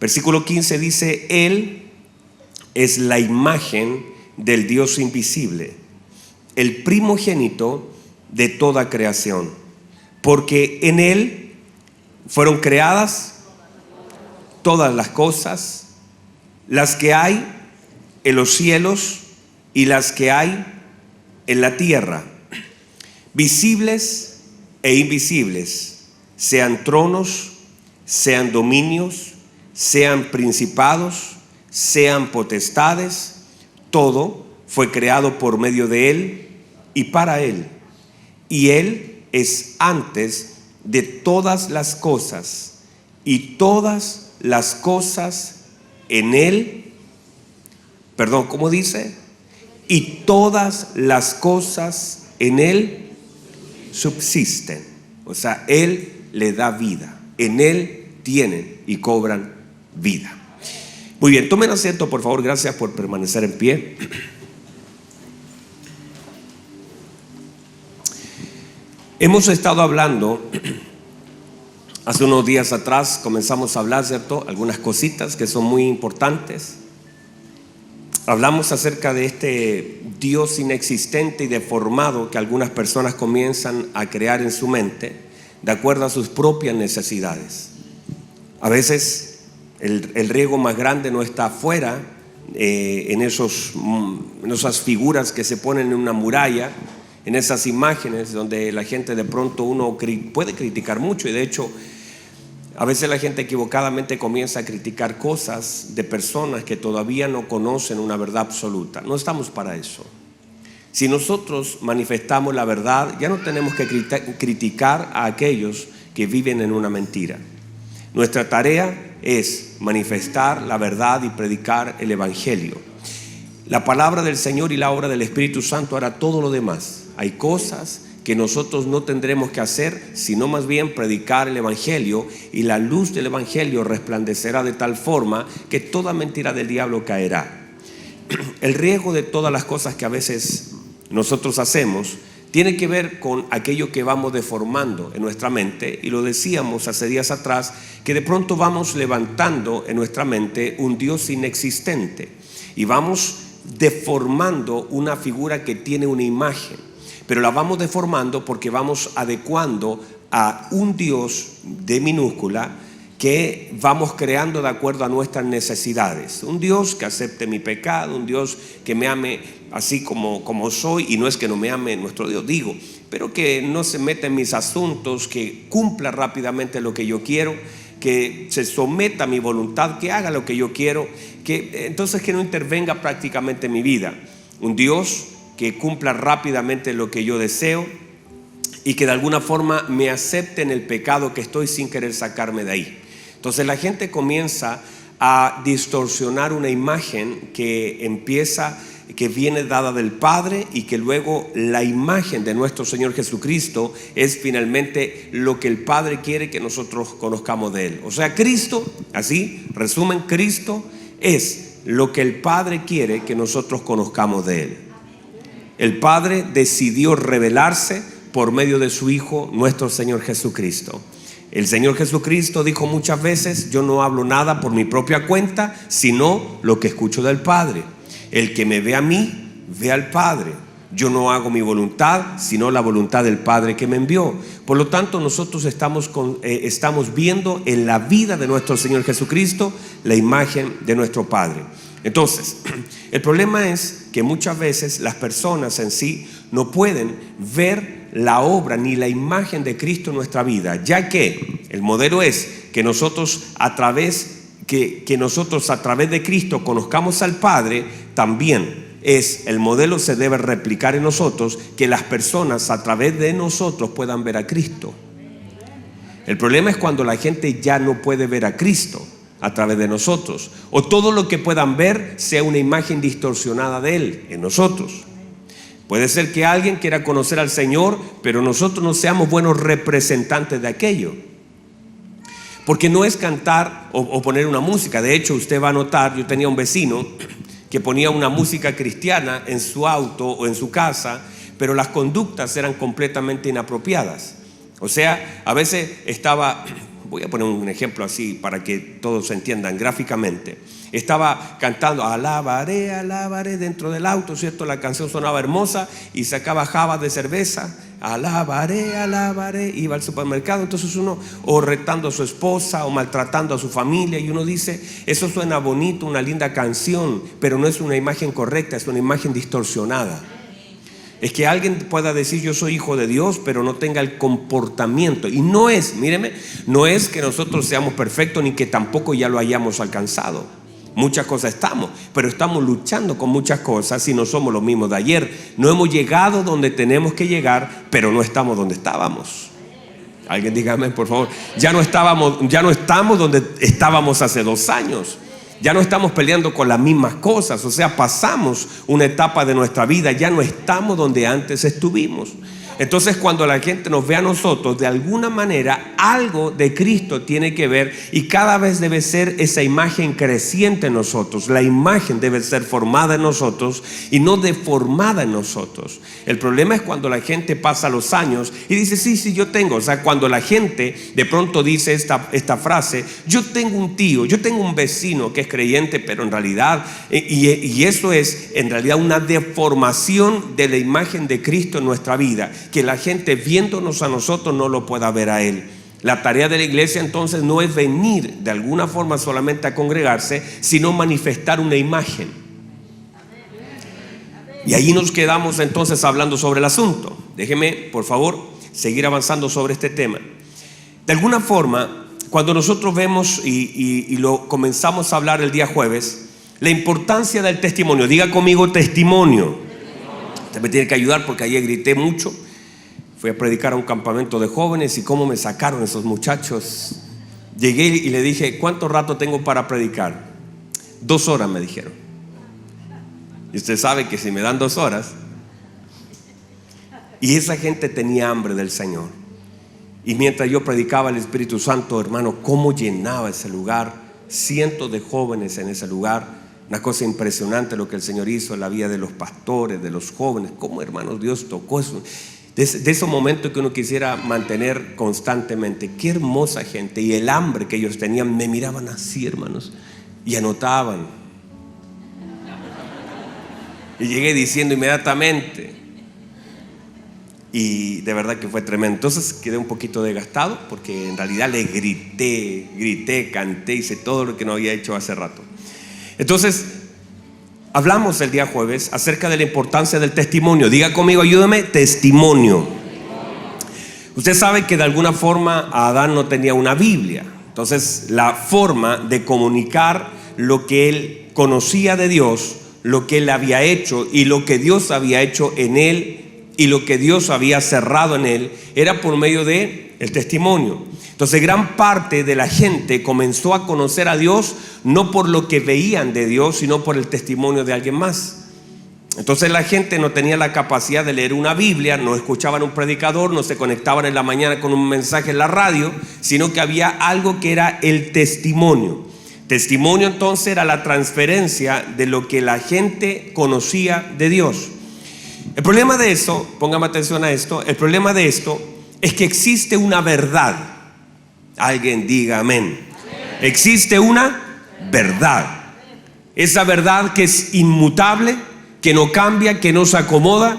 Versículo 15 dice: Él es la imagen del Dios invisible, el primogénito de toda creación, porque en Él fueron creadas todas las cosas, las que hay en los cielos y las que hay en la tierra, visibles e invisibles, sean tronos, sean dominios, sean principados, sean potestades. Todo fue creado por medio de Él y para Él. Y Él es antes de todas las cosas, y todas las cosas en Él, ¿cómo dice? Y todas las cosas en Él subsisten. O sea, Él le da vida. En Él tienen y cobran vida. Muy bien, tomen asiento, por favor. Gracias por permanecer en pie. Hemos estado hablando, hace unos días atrás comenzamos a hablar, ¿cierto? Algunas cositas que son muy importantes. Hablamos acerca de este Dios inexistente y deformado que algunas personas comienzan a crear en su mente de acuerdo a sus propias necesidades. A veces el riesgo más grande no está afuera, en esas figuras que se ponen en una muralla, en esas imágenes donde la gente de pronto uno puede criticar mucho, y de hecho a veces la gente equivocadamente comienza a criticar cosas de personas que todavía no conocen una verdad absoluta. No estamos para eso. Si nosotros manifestamos la verdad, ya no tenemos que criticar a aquellos que viven en una mentira. Nuestra tarea es manifestar la verdad y predicar el evangelio. La palabra del Señor y la obra del Espíritu Santo hará todo lo demás. Hay cosas que nosotros no tendremos que hacer, sino más bien predicar el evangelio, y la luz del evangelio resplandecerá de tal forma que toda mentira del diablo caerá. El riesgo de todas las cosas que a veces nosotros hacemos tiene que ver con aquello que vamos deformando en nuestra mente, y lo decíamos hace días atrás, que de pronto vamos levantando en nuestra mente un Dios inexistente y vamos deformando una figura que tiene una imagen, pero la vamos deformando porque vamos adecuando a un Dios de minúscula que vamos creando de acuerdo a nuestras necesidades. Un Dios que acepte mi pecado, un Dios que me ame así como soy, y no es que no me ame nuestro Dios, digo, pero que no se meta en mis asuntos, que cumpla rápidamente lo que yo quiero, que se someta a mi voluntad, que haga lo que yo quiero, que entonces que no intervenga prácticamente en mi vida. Un Dios que cumpla rápidamente lo que yo deseo y que de alguna forma me acepte en el pecado que estoy sin querer sacarme de ahí. Entonces la gente comienza a distorsionar una imagen que viene dada del Padre, y que luego la imagen de nuestro Señor Jesucristo es finalmente lo que el Padre quiere que nosotros conozcamos de Él. O sea, Cristo, así, resumen, Cristo es lo que el Padre quiere que nosotros conozcamos de Él. El Padre decidió revelarse por medio de su Hijo, nuestro Señor Jesucristo. El Señor Jesucristo dijo muchas veces: yo no hablo nada por mi propia cuenta, sino lo que escucho del Padre. El que me ve a mí, ve al Padre. Yo no hago mi voluntad, sino la voluntad del Padre que me envió. Por lo tanto, nosotros estamos viendo en la vida de nuestro Señor Jesucristo la imagen de nuestro Padre. Entonces, el problema es que muchas veces las personas en sí no pueden ver la obra ni la imagen de Cristo en nuestra vida, ya que el modelo es que nosotros a través de Cristo conozcamos al Padre. También el modelo se debe replicar en nosotros, que las personas a través de nosotros puedan ver a Cristo. El problema es cuando la gente ya no puede ver a Cristo a través de nosotros, o todo lo que puedan ver sea una imagen distorsionada de Él en nosotros. Puede ser que alguien quiera conocer al Señor, pero nosotros no seamos buenos representantes de aquello. Porque no es cantar o poner una música. De hecho, usted va a notar, yo tenía un vecino que ponía una música cristiana en su auto o en su casa, pero las conductas eran completamente inapropiadas. O sea, a veces estaba voy a poner un ejemplo así para que todos entiendan gráficamente. Estaba cantando alabaré, alabaré dentro del auto, ¿cierto? La canción sonaba hermosa y sacaba jabas de cerveza. Alabaré, alabaré. Iba al supermercado, entonces uno o retando a su esposa o maltratando a su familia, y uno dice, eso suena bonito, una linda canción, pero no es una imagen correcta, es una imagen distorsionada. Es que alguien pueda decir yo soy hijo de Dios, pero no tenga el comportamiento. Y no es, míreme, no es que nosotros seamos perfectos ni que tampoco ya lo hayamos alcanzado. Muchas cosas estamos, pero estamos luchando con muchas cosas y no somos los mismos de ayer. No hemos llegado donde tenemos que llegar, pero no estamos donde estábamos. Alguien dígame, por favor. Ya no estamos donde estábamos hace 2 años. Ya no estamos peleando con las mismas cosas. O sea, pasamos una etapa de nuestra vida. Ya no estamos donde antes estuvimos. Entonces, cuando la gente nos ve a nosotros, de alguna manera algo de Cristo tiene que ver, y cada vez debe ser esa imagen creciente en nosotros. La imagen debe ser formada en nosotros y no deformada en nosotros. El problema es cuando la gente pasa los años y dice, sí, yo tengo. O sea, cuando la gente de pronto dice esta frase, yo tengo un tío, yo tengo un vecino que es creyente, pero en realidad, y eso es en realidad una deformación de la imagen de Cristo en nuestra vida, que la gente viéndonos a nosotros no lo pueda ver a Él. La tarea de la iglesia entonces no es venir de alguna forma solamente a congregarse, sino manifestar una imagen. Y ahí nos quedamos entonces hablando sobre el asunto. Déjeme, por favor, seguir avanzando sobre este tema. De alguna forma, cuando nosotros vemos y lo comenzamos a hablar el día jueves, la importancia del testimonio. Diga conmigo testimonio. Usted me tiene que ayudar porque ayer grité mucho. Fui a predicar a un campamento de jóvenes y cómo me sacaron esos muchachos. Llegué y le dije, ¿cuánto rato tengo para predicar? 2 horas me dijeron. Y usted sabe que si me dan 2 horas. Y esa gente tenía hambre del Señor. Y mientras yo predicaba el Espíritu Santo, hermano, cómo llenaba ese lugar. Cientos de jóvenes en ese lugar. Una cosa impresionante lo que el Señor hizo en la vida de los pastores, de los jóvenes. Cómo, hermanos, Dios tocó eso. De esos momentos que uno quisiera mantener constantemente. Qué hermosa gente. Y el hambre que ellos tenían, me miraban así, hermanos, y anotaban. Y llegué diciendo inmediatamente. Y de verdad que fue tremendo. Entonces quedé un poquito desgastado porque en realidad le grité, canté, hice todo lo que no había hecho hace rato. Entonces hablamos el día jueves acerca de la importancia del testimonio. Diga conmigo, ayúdame, testimonio. Usted sabe que de alguna forma Adán no tenía una Biblia. Entonces la forma de comunicar lo que él conocía de Dios, lo que él había hecho y lo que Dios había hecho en él y lo que Dios había cerrado en él, era por medio de el testimonio. Entonces gran parte de la gente comenzó a conocer a Dios no por lo que veían de Dios, sino por el testimonio de alguien más. Entonces la gente no tenía la capacidad de leer una Biblia, no escuchaban un predicador, no se conectaban en la mañana con un mensaje en la radio, sino que había algo que era el testimonio. Testimonio entonces era la transferencia de lo que la gente conocía de Dios. El problema de esto, póngame atención a esto, el problema de esto es que existe una verdad. Alguien diga amén. Existe una verdad. Esa verdad que es inmutable, que no cambia, que no se acomoda,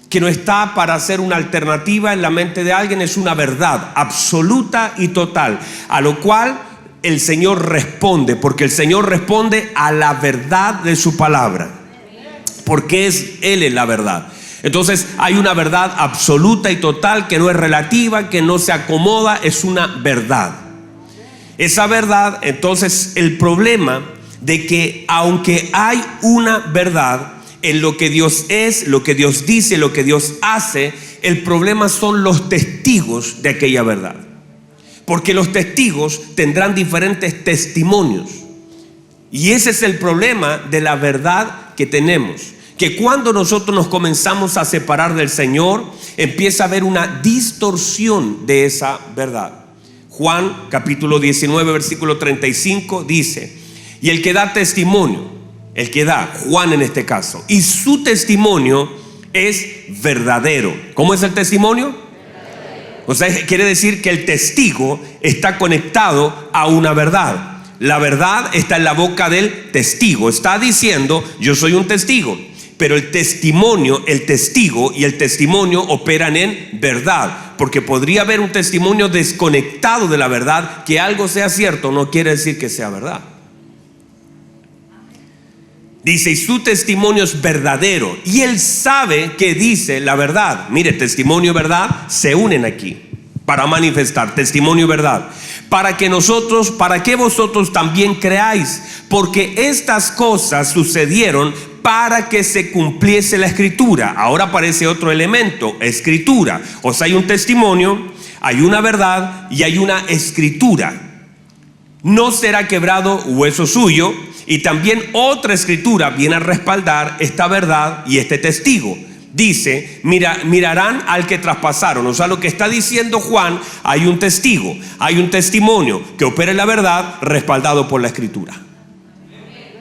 que no está para ser una alternativa en la mente de alguien. Es una verdad absoluta y total, a lo cual el Señor responde, porque el Señor responde a la verdad de su palabra, porque Él es la verdad. Entonces hay una verdad absoluta y total que no es relativa, que no se acomoda, es una verdad. Esa verdad, entonces el problema de que aunque hay una verdad en lo que Dios es, lo que Dios dice, lo que Dios hace, el problema son los testigos de aquella verdad. Porque los testigos tendrán diferentes testimonios. Y ese es el problema de la verdad que tenemos. Que cuando nosotros nos comenzamos a separar del Señor, empieza a haber una distorsión de esa verdad. Juan capítulo 19 versículo 35 dice: y el que da testimonio, el que da, Juan en este caso, y su testimonio es verdadero. ¿Cómo es el testimonio? O sea, quiere decir que el testigo está conectado a una verdad. La verdad está en la boca del testigo. Está diciendo, yo soy un testigo. Pero el testimonio, el testigo y el testimonio operan en verdad. Porque podría haber un testimonio desconectado de la verdad. Que algo sea cierto no quiere decir que sea verdad. Dice, y su testimonio es verdadero. Y él sabe que dice la verdad. Mire, testimonio y verdad se unen aquí para manifestar testimonio y verdad. Para que vosotros también creáis. Porque estas cosas sucedieron para que se cumpliese la escritura. Ahora aparece otro elemento, escritura. O sea, hay un testimonio, hay una verdad y hay una escritura. No será quebrado hueso suyo. Y también otra escritura viene a respaldar esta verdad y este testigo. Dice, mirarán al que traspasaron. O sea, lo que está diciendo Juan, hay un testigo, hay un testimonio que opera en la verdad respaldado por la escritura.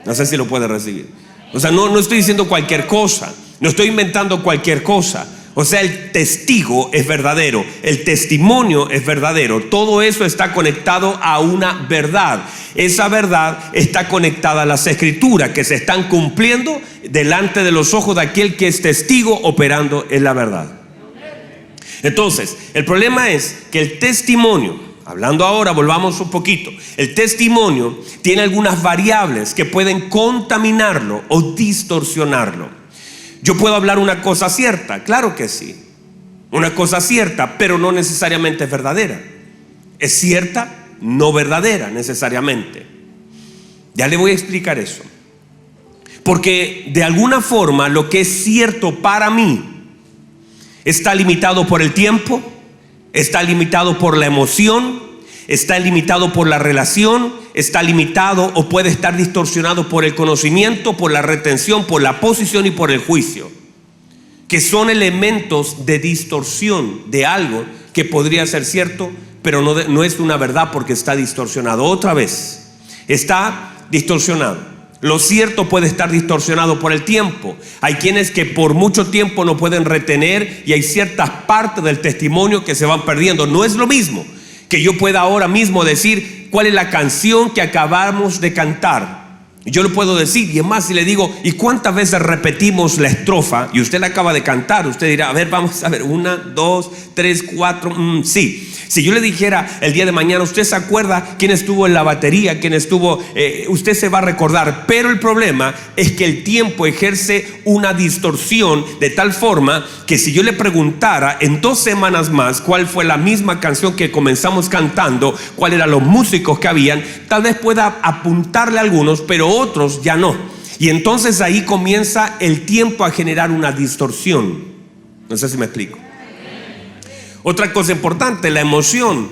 No sé si lo puede recibir. O sea, no estoy diciendo cualquier cosa, no estoy inventando cualquier cosa. O sea, el testigo es verdadero, el testimonio es verdadero. Todo eso está conectado a una verdad. Esa verdad está conectada a las escrituras que se están cumpliendo delante de los ojos de aquel que es testigo operando en la verdad. Entonces, el problema es que el testimonio, hablando ahora, volvamos un poquito. El testimonio tiene algunas variables que pueden contaminarlo o distorsionarlo. Yo puedo hablar una cosa cierta, claro que sí. Una cosa cierta, pero no necesariamente es verdadera. Es cierta, no verdadera necesariamente. Ya le voy a explicar eso. Porque de alguna forma lo que es cierto para mí está limitado por el tiempo, está limitado por la emoción, está limitado por la relación, está limitado o puede estar distorsionado por el conocimiento, por la retención, por la posición y por el juicio, que son elementos de distorsión de algo que podría ser cierto, pero no es una verdad porque está distorsionado. Otra vez, está distorsionado. Lo cierto puede estar distorsionado por el tiempo. Hay quienes que por mucho tiempo no pueden retener y hay ciertas partes del testimonio que se van perdiendo. No es lo mismo que yo pueda ahora mismo decir cuál es la canción que acabamos de cantar. Yo lo puedo decir, y es más, si le digo, ¿y cuántas veces repetimos la estrofa? Y usted la acaba de cantar, usted dirá, a ver, vamos a ver, 1, 2, 3, 4, sí. Si yo le dijera el día de mañana, usted se acuerda quién estuvo en la batería, quién estuvo, usted se va a recordar. Pero el problema es que el tiempo ejerce una distorsión de tal forma que si yo le preguntara en 2 semanas más cuál fue la misma canción que comenzamos cantando, cuáles eran los músicos que habían, tal vez pueda apuntarle a algunos, pero otros ya no. Y entonces ahí comienza el tiempo a generar una distorsión. No sé si me explico. Otra cosa importante, la emoción.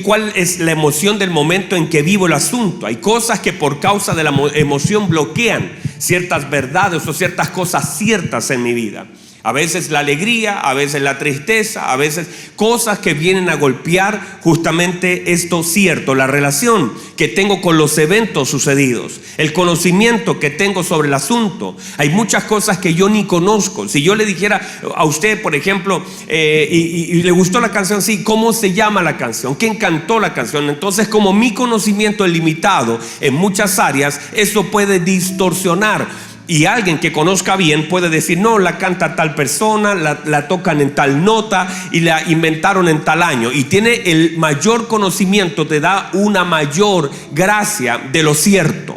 ¿Cuál es la emoción del momento en que vivo el asunto? Hay cosas que por causa de la emoción bloquean ciertas verdades o ciertas cosas ciertas en mi vida. A veces la alegría, a veces la tristeza, a veces cosas que vienen a golpear justamente esto cierto. La relación que tengo con los eventos sucedidos, el conocimiento que tengo sobre el asunto. Hay muchas cosas que yo ni conozco. Si yo le dijera a usted, por ejemplo, y le gustó la canción, sí, ¿cómo se llama la canción? ¿Quién cantó la canción? Entonces, como mi conocimiento es limitado en muchas áreas, eso puede distorsionar. Y alguien que conozca bien puede decir, no, la canta tal persona, la tocan en tal nota y la inventaron en tal año. Y tiene el mayor conocimiento, te da una mayor gracia de lo cierto.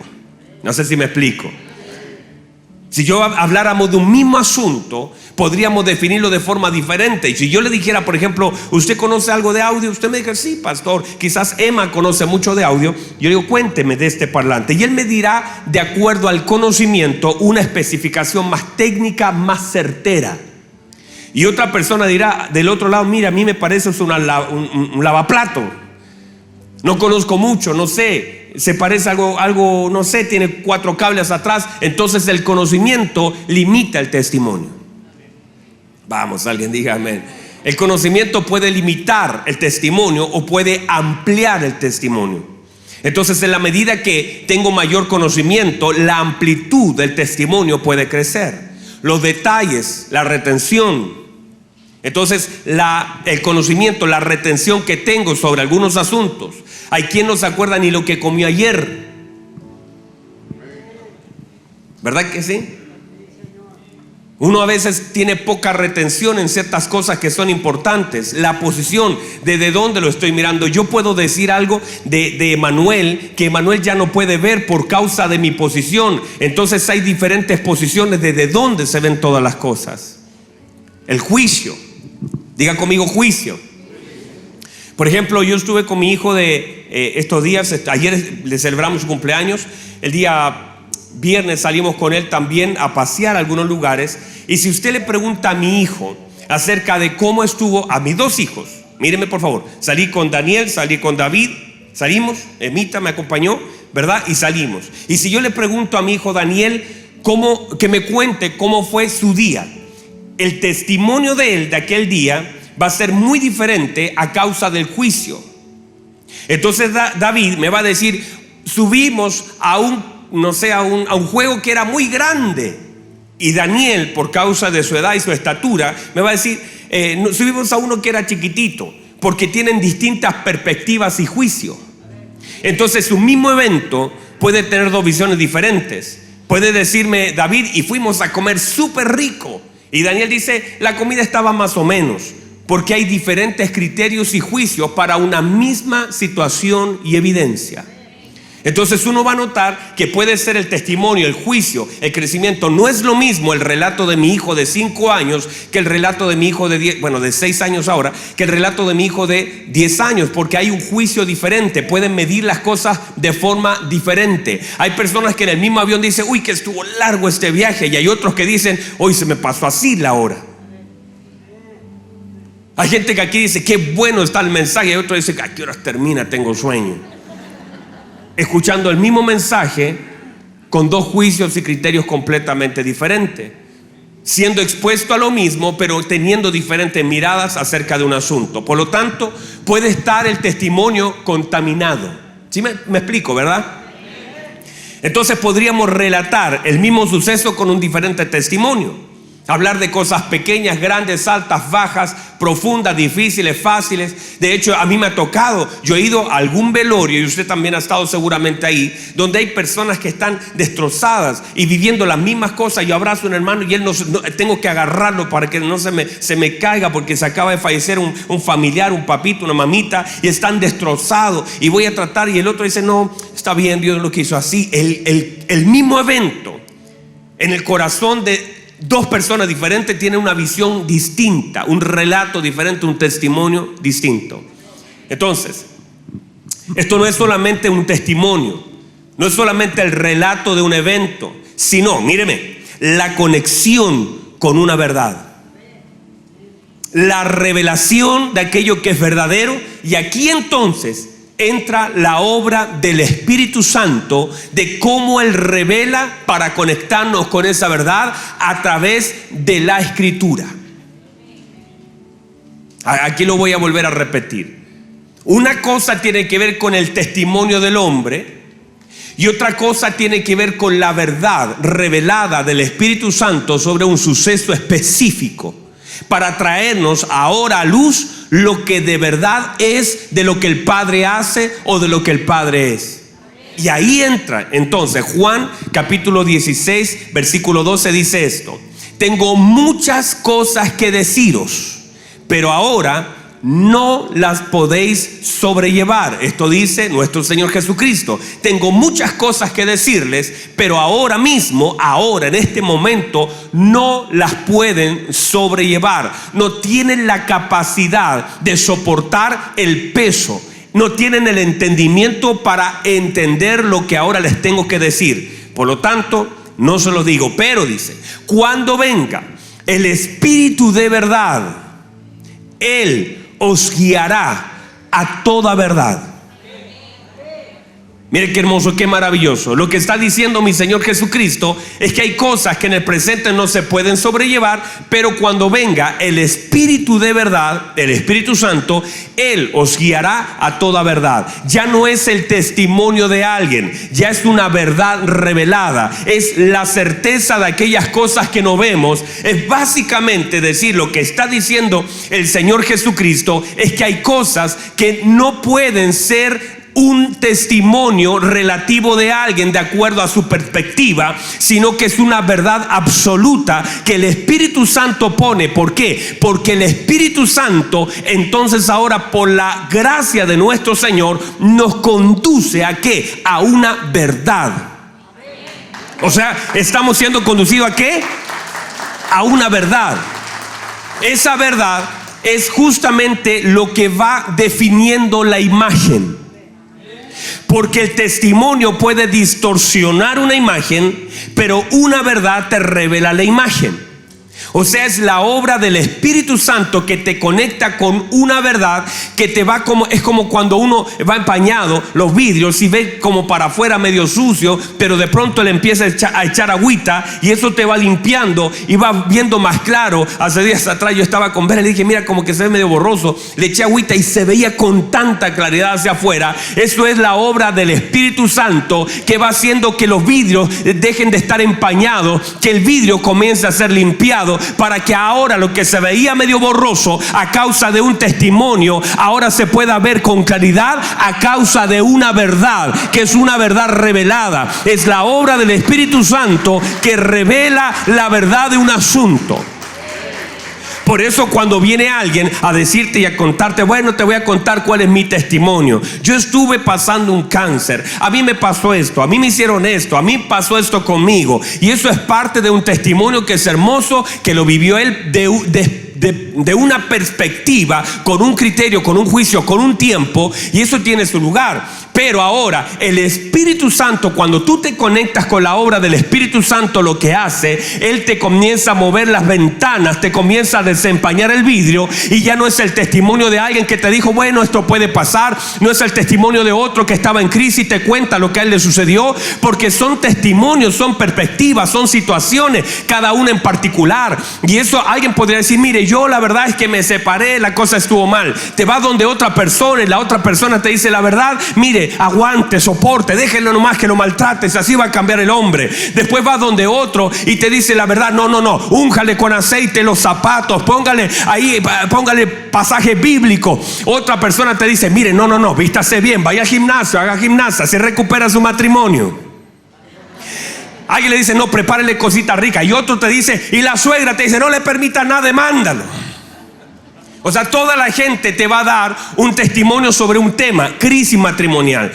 No sé si me explico. Si yo habláramos de un mismo asunto, podríamos definirlo de forma diferente. Y si yo le dijera, por ejemplo, ¿usted conoce algo de audio? Usted me dice, sí, pastor, quizás Emma conoce mucho de audio. Yo digo, cuénteme de este parlante. Y él me dirá, de acuerdo al conocimiento, una especificación más técnica, más certera. Y otra persona dirá, del otro lado, mira, a mí me parece un lavaplato. No conozco mucho, no sé. Se parece algo, no sé, tiene 4 cables atrás. Entonces el conocimiento limita el testimonio. Vamos, alguien diga amén. El conocimiento puede limitar el testimonio o puede ampliar el testimonio. Entonces, en la medida que tengo mayor conocimiento, la amplitud del testimonio puede crecer. Los detalles, la retención Entonces el conocimiento, la retención que tengo sobre algunos asuntos. Hay quien no se acuerda ni lo que comió ayer. ¿Verdad que sí? Uno a veces tiene poca retención en ciertas cosas que son importantes. La posición, desde dónde lo estoy mirando. Yo puedo decir algo de Emanuel, que Emanuel ya no puede ver por causa de mi posición. Entonces hay diferentes posiciones desde dónde se ven todas las cosas. El juicio. Diga conmigo, juicio. Por ejemplo, yo estuve con mi hijo de estos días. Ayer le celebramos su cumpleaños. El día viernes salimos con él también a pasear a algunos lugares. Y si usted le pregunta a mi hijo acerca de cómo estuvo, a mis dos hijos, míreme por favor, salí con Daniel, salí con David, salimos, Emita me acompañó, ¿verdad? Y salimos. Y si yo le pregunto a mi hijo Daniel que me cuente cómo fue su día, el testimonio de él de aquel día va a ser muy diferente a causa del juicio. Entonces David me va a decir, subimos a un juego que era muy grande. Y Daniel, por causa de su edad y su estatura, me va a decir, subimos a uno que era chiquitito, porque tienen distintas perspectivas y juicio. Entonces un mismo evento puede tener dos visiones diferentes. Puede decirme David, y fuimos a comer súper rico, y Daniel dice, la comida estaba más o menos, porque hay diferentes criterios y juicios para una misma situación y evidencia. Entonces uno va a notar que puede ser el testimonio, el juicio, el crecimiento. No es lo mismo el relato de mi hijo de 5 años que el relato de mi hijo de 6 años ahora, que el relato de mi hijo de 10 años, porque hay un juicio diferente. Pueden medir las cosas de forma diferente. Hay personas que en el mismo avión dicen, uy, que estuvo largo este viaje, y hay otros que dicen, hoy se me pasó así la hora. Hay gente que aquí dice, qué bueno está el mensaje, y otro dice, ¿a qué horas termina? Tengo sueño. Escuchando el mismo mensaje con dos juicios y criterios completamente diferentes, siendo expuesto a lo mismo pero teniendo diferentes miradas acerca de un asunto. Por lo tanto, puede estar el testimonio contaminado. ¿Sí me explico, verdad? Entonces podríamos relatar el mismo suceso con un diferente testimonio. Hablar de cosas pequeñas, grandes, altas, bajas, profundas, difíciles, fáciles. De hecho, a mí me ha tocado, yo he ido a algún velorio, y usted también ha estado seguramente ahí, donde hay personas que están destrozadas y viviendo las mismas cosas. Yo abrazo a un hermano y él tengo que agarrarlo para que no se me caiga, porque se acaba de fallecer un familiar, un papito, una mamita, y están destrozados. Y voy a tratar, y el otro dice, no, está bien, Dios lo quiso así. El mismo evento en el corazón de dos personas diferentes tienen una visión distinta, un relato diferente, un testimonio distinto. Entonces, esto no es solamente un testimonio, no es solamente el relato de un evento, sino, míreme, la conexión con una verdad, la revelación de aquello que es verdadero. Y aquí entonces entra la obra del Espíritu Santo, de cómo Él revela para conectarnos con esa verdad a través de la Escritura. Aquí lo voy a volver a repetir. Una cosa tiene que ver con el testimonio del hombre, y otra cosa tiene que ver con la verdad revelada del Espíritu Santo sobre un suceso específico, para traernos ahora a luz lo que de verdad es de lo que el Padre hace o de lo que el Padre es. Y ahí entra entonces Juan capítulo 16 versículo 12, dice esto: tengo muchas cosas que deciros, pero ahora no las podéis sobrellevar. Esto dice nuestro Señor Jesucristo. Tengo muchas cosas que decirles, pero ahora mismo, ahora en este momento, no las pueden sobrellevar. No tienen la capacidad de soportar el peso. No tienen el entendimiento para entender lo que ahora les tengo que decir. Por lo tanto, no se los digo. Pero dice, cuando venga el Espíritu de verdad, Él os guiará a toda verdad. Mire qué hermoso, qué maravilloso. Lo que está diciendo mi Señor Jesucristo es que hay cosas que en el presente no se pueden sobrellevar, pero cuando venga el Espíritu de verdad, el Espíritu Santo, Él os guiará a toda verdad. Ya no es el testimonio de alguien, ya es una verdad revelada. Es la certeza de aquellas cosas que no vemos. Es básicamente decir, lo que está diciendo el Señor Jesucristo es que hay cosas que no pueden ser un testimonio relativo de alguien de acuerdo a su perspectiva, sino que es una verdad absoluta que el Espíritu Santo pone. ¿Por qué? Porque el Espíritu Santo entonces ahora, por la gracia de nuestro Señor, nos conduce ¿a qué? A una verdad. O sea, estamos siendo conducidos ¿a qué? A una verdad. Esa verdad es justamente lo que va definiendo la imagen. Porque el testimonio puede distorsionar una imagen, pero una verdad te revela la imagen. O sea, es la obra del Espíritu Santo que te conecta con una verdad que te va como, es como cuando uno va empañado los vidrios y ve como para afuera medio sucio, pero de pronto le empieza a echar agüita y eso te va limpiando y va viendo más claro. Hace días atrás yo estaba con Vera y le dije, mira, como que se ve medio borroso. Le eché agüita y se veía con tanta claridad hacia afuera. Eso es la obra del Espíritu Santo que va haciendo que los vidrios dejen de estar empañados, que el vidrio comience a ser limpiado, para que ahora lo que se veía medio borroso a causa de un testimonio, ahora se pueda ver con claridad a causa de una verdad, que es una verdad revelada. Es la obra del Espíritu Santo que revela la verdad de un asunto. Por eso cuando viene alguien a decirte y a contarte, bueno, te voy a contar cuál es mi testimonio. Yo estuve pasando un cáncer, a mí me pasó esto, a mí me hicieron esto, a mí pasó esto conmigo. Y eso es parte de un testimonio que es hermoso, que lo vivió él de una perspectiva, con un criterio, con un juicio, con un tiempo, y eso tiene su lugar. Pero ahora el Espíritu Santo, cuando tú te conectas con la obra del Espíritu Santo, lo que hace, Él te comienza a mover las ventanas, te comienza a desempañar el vidrio, y ya no es el testimonio de alguien que te dijo, bueno, esto puede pasar. No es el testimonio de otro que estaba en crisis y te cuenta lo que a él le sucedió, porque son testimonios, son perspectivas, son situaciones, cada una en particular. Y eso alguien podría decir, mire, yo la verdad es que me separé, la cosa estuvo mal. Te vas donde otra persona y la otra persona te dice la verdad, mire, aguante, soporte, déjenlo nomás que lo maltrates, así va a cambiar el hombre. Después vas donde otro y te dice la verdad, no, únjale con aceite los zapatos, póngale pasaje bíblico. Otra persona te dice, mire, no, vístase bien, vaya al gimnasio, haga gimnasia, se recupera su matrimonio. Alguien le dice, no, prepárele cositas ricas. Y otro te dice, y la suegra te dice, no le permita nada, demándalo. O sea, toda la gente te va a dar un testimonio sobre un tema, crisis matrimonial.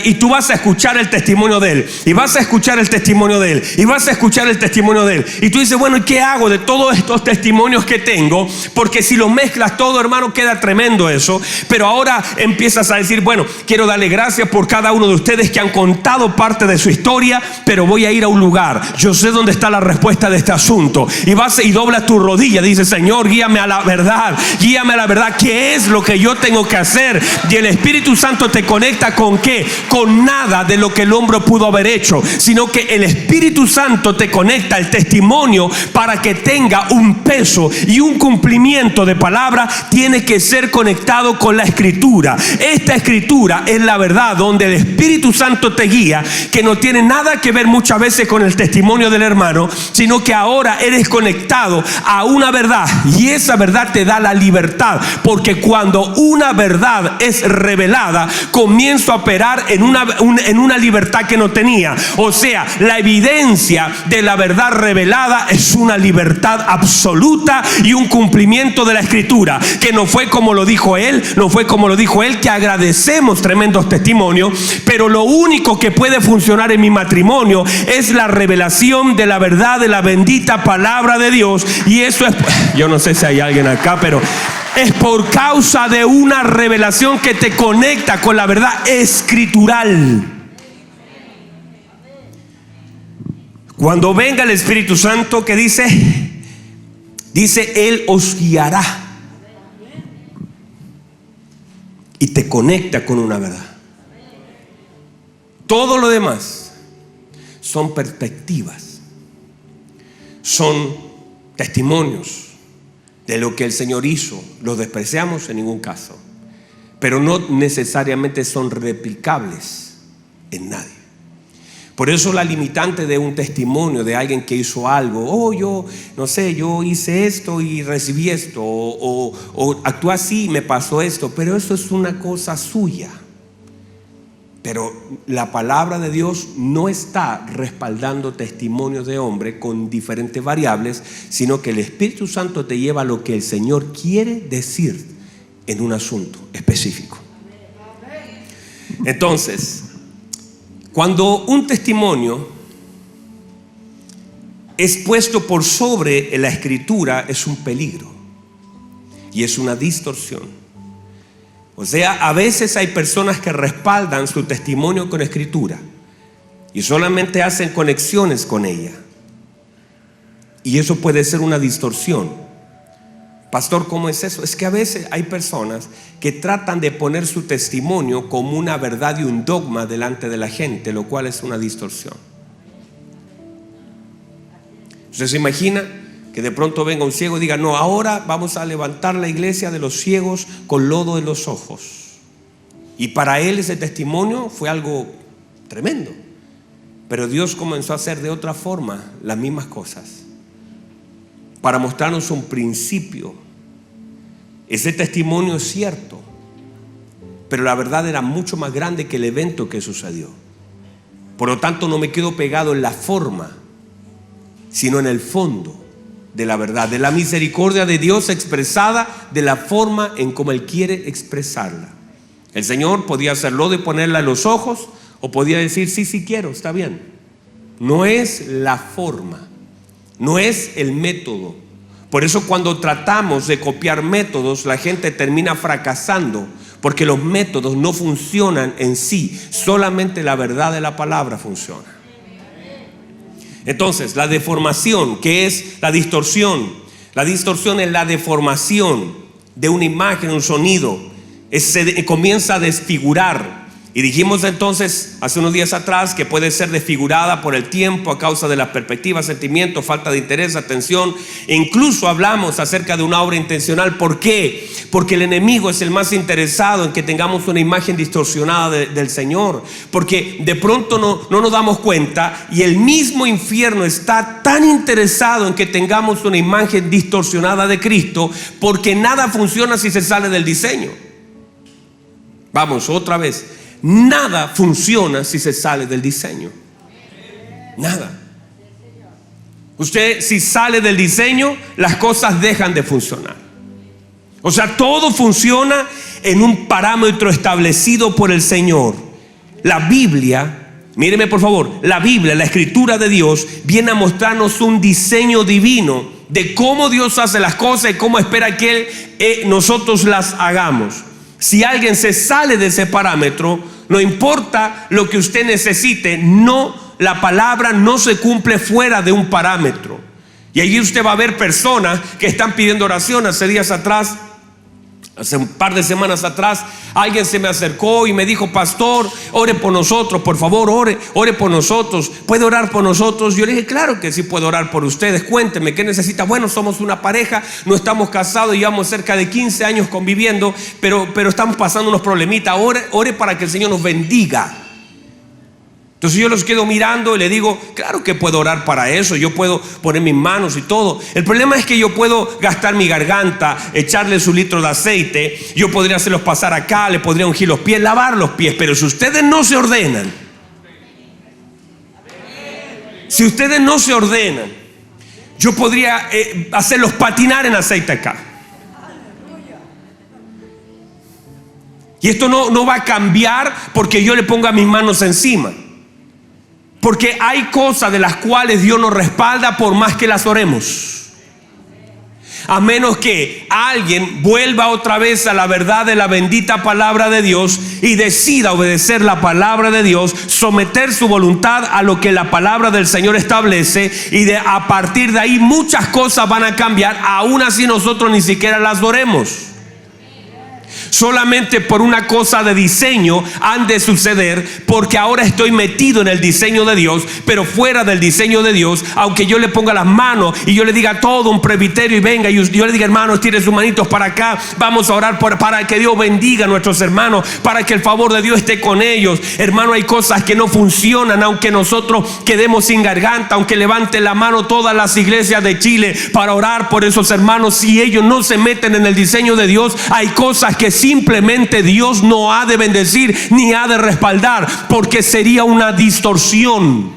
Y tú vas a escuchar el testimonio de él. Y vas a escuchar el testimonio de él. Y vas a escuchar el testimonio de él. Y tú dices, bueno, ¿y qué hago de todos estos testimonios que tengo? Porque si lo mezclas todo, hermano, queda tremendo eso. Pero ahora empiezas a decir, bueno, quiero darle gracias por cada uno de ustedes que han contado parte de su historia, pero voy a ir a un lugar. Yo sé dónde está la respuesta de este asunto. Y vas y doblas tu rodilla. Dices, Señor, guíame a la verdad. Guíame a la verdad, ¿qué es lo que yo tengo que hacer? Y el Espíritu Santo te conecta ¿con qué? Con nada de lo que el hombre pudo haber hecho, sino que el Espíritu Santo te conecta el testimonio para que tenga un peso y un cumplimiento de palabra. Tiene que ser conectado con la Escritura. Esta Escritura es la verdad donde el Espíritu Santo te guía, que no tiene nada que ver muchas veces con el testimonio del hermano, sino que ahora eres conectado a una verdad, y esa verdad te da la libertad. Porque cuando una verdad es revelada, comienzo a operar en una libertad que no tenía. O sea, la evidencia de la verdad revelada es una libertad absoluta y un cumplimiento de la Escritura, que no fue como lo dijo él, que agradecemos tremendos testimonios, pero lo único que puede funcionar en mi matrimonio es la revelación de la verdad de la bendita palabra de Dios. Y eso es, yo no sé si hay alguien acá, pero es por causa de una revelación que te conecta con la verdad escritural. Cuando venga el Espíritu Santo, ¿qué dice? Dice, Él os guiará. Y te conecta con una verdad. Todo lo demás son perspectivas, son testimonios de lo que el Señor hizo. Los despreciamos en ningún caso, pero no necesariamente son replicables en nadie. Por eso la limitante de un testimonio de alguien que hizo algo, yo hice esto y recibí esto, o actué así y me pasó esto, pero eso es una cosa suya. Pero la palabra de Dios no está respaldando testimonios de hombre con diferentes variables, sino que el Espíritu Santo te lleva a lo que el Señor quiere decir en un asunto específico. Entonces, cuando un testimonio es puesto por sobre la Escritura, es un peligro y es una distorsión. O sea, a veces hay personas que respaldan su testimonio con Escritura y solamente hacen conexiones con ella, y eso puede ser una distorsión. Pastor, ¿cómo es eso? Es que a veces hay personas que tratan de poner su testimonio como una verdad y un dogma delante de la gente, lo cual es una distorsión. ¿Usted se imagina que de pronto venga un ciego y diga: no, ahora vamos a levantar la iglesia de los ciegos con lodo en los ojos? Y para él ese testimonio fue algo tremendo. Pero Dios comenzó a hacer de otra forma las mismas cosas para mostrarnos un principio. Ese testimonio es cierto, pero la verdad era mucho más grande que el evento que sucedió. Por lo tanto, no me quedo pegado en la forma, sino en el fondo de la verdad, de la misericordia de Dios expresada de la forma en como Él quiere expresarla. El Señor podía hacerlo de ponerla en los ojos, o podía decir: sí quiero, está bien. No es la forma, no es el método. Por eso cuando tratamos de copiar métodos, la gente termina fracasando, porque los métodos no funcionan en sí, solamente la verdad de la palabra funciona. Entonces, la deformación, ¿qué es la distorsión? La distorsión es la deformación de una imagen, un sonido. Se comienza a desfigurar. Y dijimos entonces hace unos días atrás que puede ser desfigurada por el tiempo a causa de las perspectivas, sentimientos, falta de interés, atención. E incluso hablamos acerca de una obra intencional. ¿Por qué? Porque el enemigo es el más interesado en que tengamos una imagen distorsionada del Señor. Porque de pronto no nos damos cuenta, y el mismo infierno está tan interesado en que tengamos una imagen distorsionada de Cristo, porque nada funciona si se sale del diseño. Vamos, otra vez. Nada funciona si se sale del diseño. Nada. Usted, si sale del diseño, las cosas dejan de funcionar. O sea, todo funciona en un parámetro establecido por el Señor. La Biblia, míreme por favor, la Biblia, la Escritura de Dios, viene a mostrarnos un diseño divino de cómo Dios hace las cosas y cómo espera que nosotros las hagamos. Si alguien se sale de ese parámetro, no importa lo que usted necesite, la palabra no se cumple fuera de un parámetro. Y allí usted va a ver personas que están pidiendo oración. Hace un par de semanas atrás, alguien se me acercó y me dijo: pastor, ore por nosotros, por favor, ore por nosotros. ¿Puede orar por nosotros? Yo le dije: claro que sí puedo orar por ustedes. Cuénteme, ¿qué necesita? Bueno, somos una pareja, no estamos casados, llevamos cerca de 15 años conviviendo, pero estamos pasando unos problemitas. Ore para que el Señor nos bendiga. Entonces yo los quedo mirando y le digo: claro que puedo orar para eso, yo puedo poner mis manos y todo. El problema es que yo puedo gastar mi garganta, echarle su litro de aceite, yo podría hacerlos pasar acá, le podría ungir los pies, lavar los pies, pero si ustedes no se ordenan, yo podría hacerlos patinar en aceite acá. Y esto no va a cambiar porque yo le ponga mis manos encima. Porque hay cosas de las cuales Dios nos respalda por más que las oremos. A menos que alguien vuelva otra vez a la verdad de la bendita palabra de Dios y decida obedecer la palabra de Dios, someter su voluntad a lo que la palabra del Señor establece, y a partir de ahí muchas cosas van a cambiar, aún así nosotros ni siquiera las oremos. Solamente por una cosa de diseño han de suceder, porque ahora estoy metido en el diseño de Dios, pero fuera del diseño de Dios, aunque yo le ponga las manos y yo le diga todo un presbiterio y venga y yo le diga, hermanos, tiren sus manitos para acá, vamos a orar para que Dios bendiga a nuestros hermanos, para que el favor de Dios esté con ellos. Hermano, hay cosas que no funcionan, aunque nosotros quedemos sin garganta, aunque levanten la mano todas las iglesias de Chile para orar por esos hermanos, si ellos no se meten en el diseño de Dios, hay cosas que simplemente Dios no ha de bendecir ni ha de respaldar, porque sería una distorsión.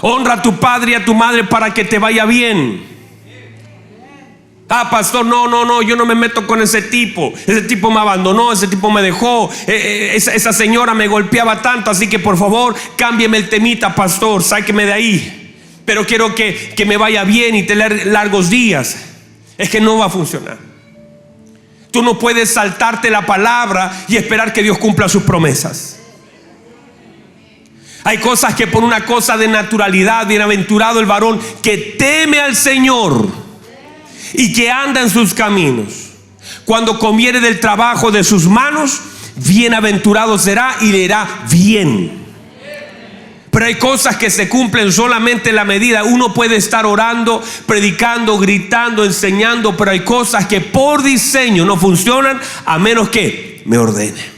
Honra a tu padre y a tu madre para que te vaya bien. Ah, pastor, no, yo no me meto con ese tipo me abandonó, ese tipo me dejó, esa señora me golpeaba tanto, así que por favor cámbieme el temita, pastor, sáqueme de ahí, pero quiero que me vaya bien y tener largos días. Es que no va a funcionar. Tú no puedes saltarte la palabra y esperar que Dios cumpla sus promesas. Hay cosas que por una cosa de naturalidad, bienaventurado el varón que teme al Señor y que anda en sus caminos. Cuando comiere del trabajo de sus manos, bienaventurado será y le irá bien. Pero hay cosas que se cumplen solamente en la medida. Uno puede estar orando, predicando, gritando, enseñando, pero hay cosas que por diseño no funcionan a menos que me ordene.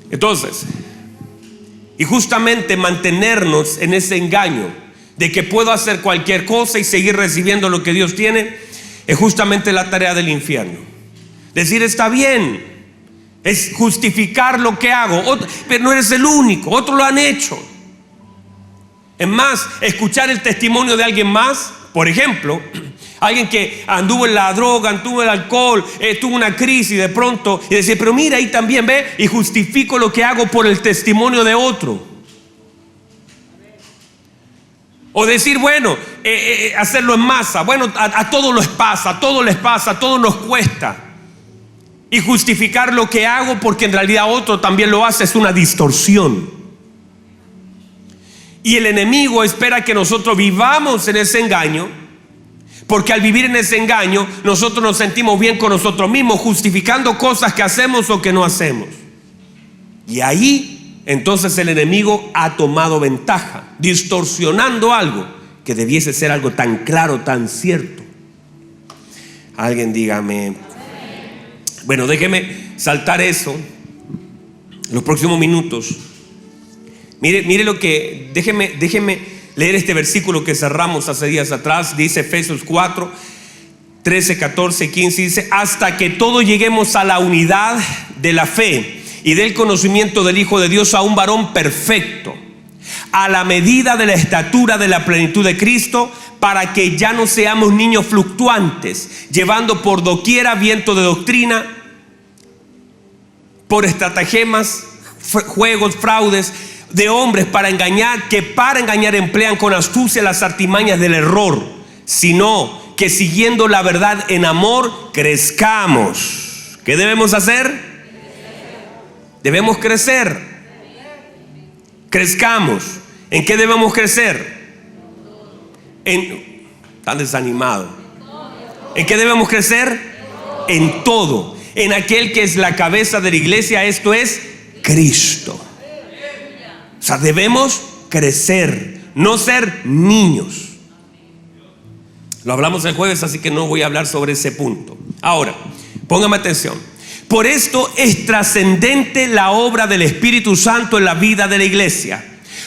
Entonces, y justamente mantenernos en ese engaño de que puedo hacer cualquier cosa y seguir recibiendo lo que Dios tiene, es justamente la tarea del infierno. Decir, está bien, es justificar lo que hago, pero no eres el único, otros lo han hecho. Es más, escuchar el testimonio de alguien más, por ejemplo, alguien que anduvo en la droga, anduvo en el alcohol, tuvo una crisis de pronto, y decir, pero mira, ahí también ve, y justifico lo que hago por el testimonio de otro. O decir, bueno, hacerlo en masa, bueno, a todos les pasa, a todos les pasa, a todos nos cuesta. Y justificar lo que hago porque en realidad otro también lo hace, es una distorsión. Y el enemigo espera que nosotros vivamos en ese engaño, porque al vivir en ese engaño nosotros nos sentimos bien con nosotros mismos, justificando cosas que hacemos o que no hacemos. Y ahí entonces el enemigo ha tomado ventaja, distorsionando algo que debiese ser algo tan claro, tan cierto. Alguien dígame. Bueno, déjeme saltar eso en los próximos minutos. Mire lo que, déjeme leer este versículo que cerramos hace días atrás. Dice Efesios 4, 13, 14, 15. Dice, hasta que todos lleguemos a la unidad de la fe y del conocimiento del Hijo de Dios, a un varón perfecto, a la medida de la estatura de la plenitud de Cristo, para que ya no seamos niños fluctuantes, llevando por doquiera viento de doctrina, por estratagemas, juegos, fraudes de hombres para engañar, que para engañar emplean con astucia las artimañas del error, sino que siguiendo la verdad en amor crezcamos. ¿Qué debemos hacer? Debemos crecer. Crezcamos. ¿En qué debemos crecer? Tan desanimado. ¿En qué debemos crecer? En todo. En aquel que es la cabeza de la iglesia, esto es Cristo. O sea, debemos crecer, no ser niños. Lo hablamos el jueves, así que no voy a hablar sobre ese punto. Ahora, póngame atención. Por esto es trascendente la obra del Espíritu Santo en la vida de la iglesia,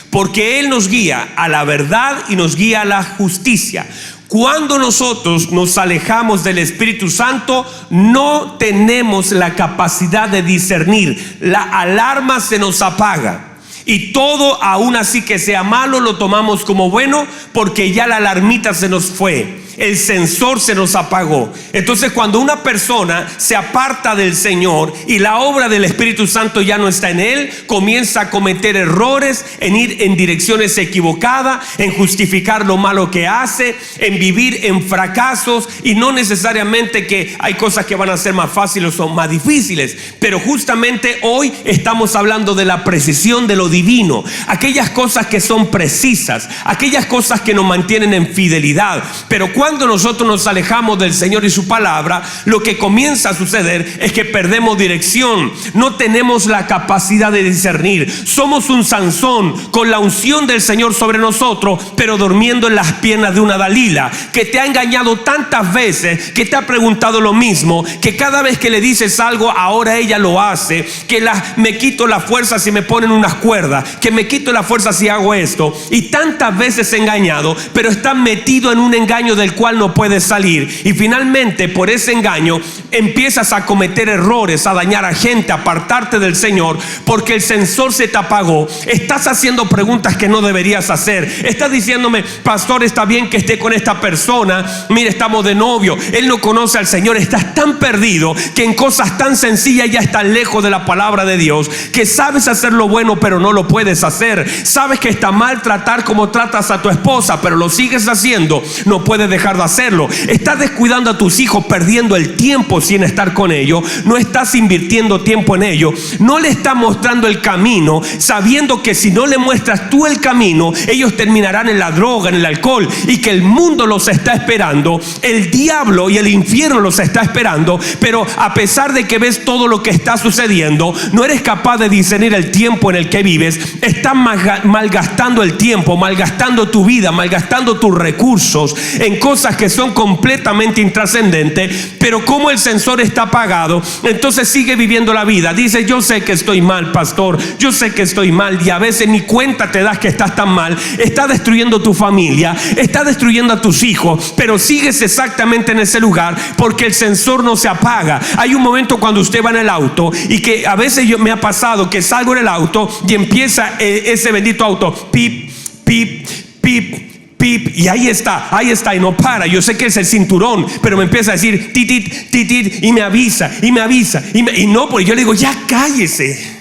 porque Él nos guía a la verdad y nos guía a la justicia. Cuando nosotros nos alejamos del Espíritu Santo, no tenemos la capacidad de discernir. La alarma se nos apaga. Y todo, aún así que sea malo, lo tomamos como bueno, porque ya la alarmita se nos fue. El sensor se nos apagó. Entonces, cuando una persona se aparta del Señor y la obra del Espíritu Santo ya no está en él, comienza a cometer errores, en ir en direcciones equivocadas, en justificar lo malo que hace, en vivir en fracasos. Y no necesariamente que hay cosas que van a ser más fáciles o más difíciles, pero justamente hoy estamos hablando de la precisión de lo divino, aquellas cosas que son precisas, aquellas cosas que nos mantienen en fidelidad. Pero cuando nosotros nos alejamos del Señor y su palabra, lo que comienza a suceder es que perdemos dirección. No tenemos la capacidad de discernir. Somos un Sansón con la unción del Señor sobre nosotros, pero durmiendo en las piernas de una Dalila que te ha engañado tantas veces, que te ha preguntado lo mismo, que cada vez que le dices algo, ahora ella lo hace, que me quito la fuerza si me ponen unas cuerdas, que me quito la fuerza si hago esto, y tantas veces engañado, pero estás metido en un engaño del cual no puedes salir, y finalmente por ese engaño empiezas a cometer errores, a dañar a gente, a apartarte del Señor, porque el sensor se te apagó. Estás haciendo preguntas que no deberías hacer. Estás diciéndome: pastor, está bien que esté con esta persona, mire, estamos de novio, él no conoce al Señor. Estás tan perdido que en cosas tan sencillas ya estás lejos de la palabra de Dios, que sabes hacer lo bueno pero no lo puedes hacer. Sabes que está mal tratar como tratas a tu esposa, pero lo sigues haciendo, no puedes dejar de hacerlo. Estás descuidando a tus hijos, perdiendo el tiempo sin estar con ellos. No estás invirtiendo tiempo en ellos. No le estás mostrando el camino, sabiendo que si no le muestras tú el camino, ellos terminarán en la droga, en el alcohol, y que el mundo los está esperando, el diablo y el infierno los está esperando. Pero a pesar de que ves todo lo que está sucediendo, no eres capaz de discernir el tiempo en el que vives. Estás malgastando el tiempo, malgastando tu vida, malgastando tus recursos en cosas que son completamente intrascendentes. Pero como el sensor está apagado, entonces sigue viviendo la vida. Dice: yo sé que estoy mal, pastor, yo sé que estoy mal, y a veces ni cuenta te das que estás tan mal. Está destruyendo tu familia, está destruyendo a tus hijos, pero sigues exactamente en ese lugar porque el sensor no se apaga. Hay un momento cuando usted va en el auto, y que a veces me ha pasado que salgo en el auto y empieza ese bendito auto, pip, pip, pip, pip, y ahí está, y no para. Yo sé que es el cinturón, pero me empieza a decir titit, titit, y me avisa, y no, porque yo le digo: ya cállese.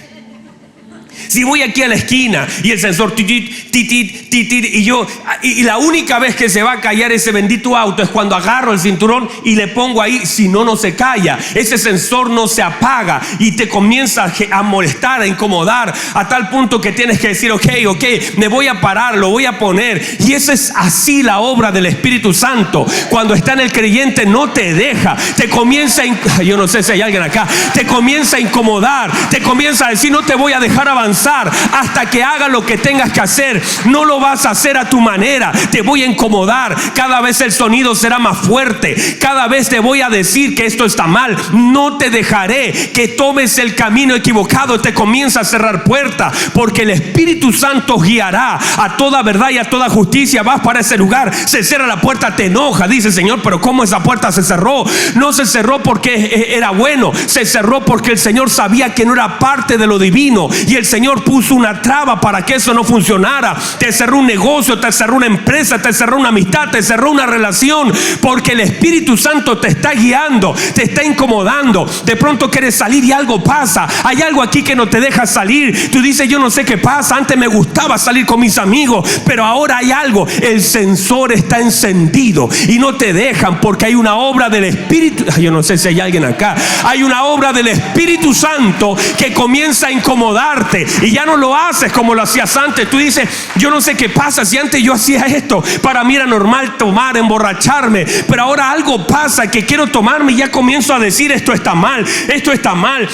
Si voy aquí a la esquina y el sensor titit, titit, titit, y la única vez que se va a callar ese bendito auto es cuando agarro el cinturón y le pongo ahí. Si no, no se calla. Ese sensor no se apaga y te comienza a molestar, a incomodar, a tal punto que tienes que decir: ok, me voy a parar, lo voy a poner. Y esa es así la obra del Espíritu Santo. Cuando está en el creyente, no te deja, te comienza yo no sé si hay alguien acá, te comienza a incomodar, te comienza a decir: no te voy a dejar avanzar hasta que haga lo que tengas que hacer. No lo vas a hacer a tu manera, te voy a incomodar. Cada vez el sonido será más fuerte, cada vez te voy a decir que esto está mal. No te dejaré que tomes el camino equivocado. Te comienza a cerrar puertas, porque el Espíritu Santo guiará a toda verdad y a toda justicia. Vas para ese lugar, se cierra la puerta, te enoja, dice: Señor, pero ¿cómo esa puerta se cerró? No se cerró porque era bueno, se cerró porque el Señor sabía que no era parte de lo divino, y el Señor puso una traba para que eso no funcionara. Te cerró un negocio, te cerró una empresa, te cerró una amistad, te cerró una relación, porque el Espíritu Santo te está guiando, te está incomodando. De pronto quieres salir y algo pasa, hay algo aquí que no te deja salir. Tú dices: yo no sé qué pasa, antes me gustaba salir con mis amigos, pero ahora hay algo. El sensor está encendido y no te dejan, porque hay una obra del Espíritu. Yo no sé si hay alguien acá. Hay una obra del Espíritu Santo que comienza a incomodarte, y ya no lo haces como lo hacías antes. Tú dices: yo no sé qué pasa, si antes yo hacía esto, para mí era normal tomar, emborracharme, pero ahora algo pasa que quiero tomarme y ya comienzo a decir: esto está mal,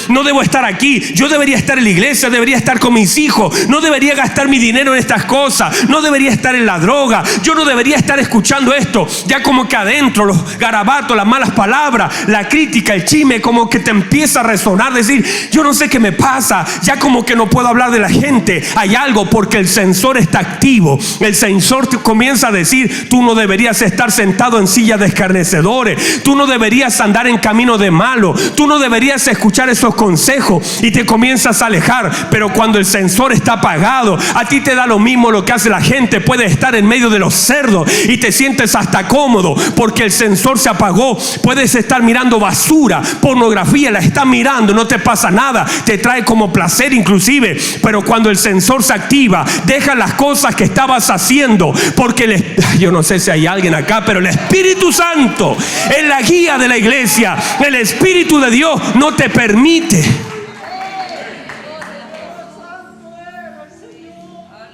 no debo estar aquí, yo debería estar en la iglesia, debería estar con mis hijos, no debería gastar mi dinero en estas cosas, no debería estar en la droga, yo no debería estar escuchando esto. Ya como que adentro los garabatos, las malas palabras, la crítica, el chisme, como que te empieza a resonar, decir: yo no sé qué me pasa, ya como que no puedo hablar de la gente. Hay algo, porque el sensor está activo. El sensor te comienza a decir: tú no deberías estar sentado en silla de escarnecedores, tú no deberías andar en camino de malo, tú no deberías escuchar esos consejos, y te comienzas a alejar. Pero cuando el sensor está apagado, a ti te da lo mismo lo que hace la gente. Puedes estar en medio de los cerdos y te sientes hasta cómodo, porque el sensor se apagó. Puedes estar mirando basura, pornografía, la estás mirando, no te pasa nada, te trae como placer inclusive. Pero cuando el sensor se activa, deja las cosas que estabas haciendo, porque yo no sé si hay alguien acá, pero el Espíritu Santo es la guía de la iglesia. El Espíritu de Dios no te permite.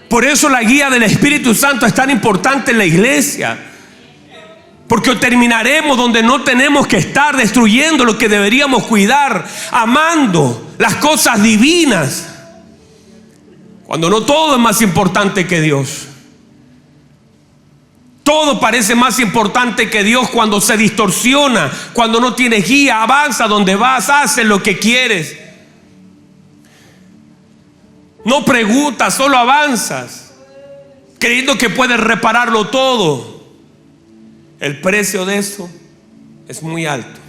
Por eso la guía del Espíritu Santo es tan importante en la iglesia. Porque terminaremos donde no tenemos que estar, destruyendo lo que deberíamos cuidar, amando las cosas divinas, cuando no todo es más importante que Dios. Todo parece más importante que Dios cuando se distorsiona, cuando no tienes guía. Avanza donde vas, haces lo que quieres. No preguntas, solo avanzas, creyendo que puedes repararlo todo. El precio de eso es muy alto.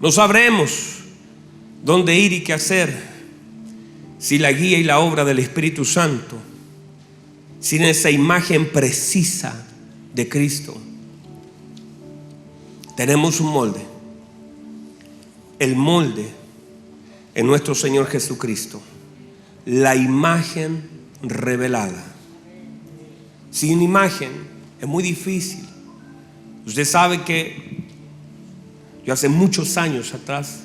No sabremos dónde ir y qué hacer si la guía y la obra del Espíritu Santo, sin esa imagen precisa de Cristo. Tenemos un molde. El molde en nuestro Señor Jesucristo, la imagen revelada. Sin imagen es muy difícil. Usted sabe que yo hace muchos años atrás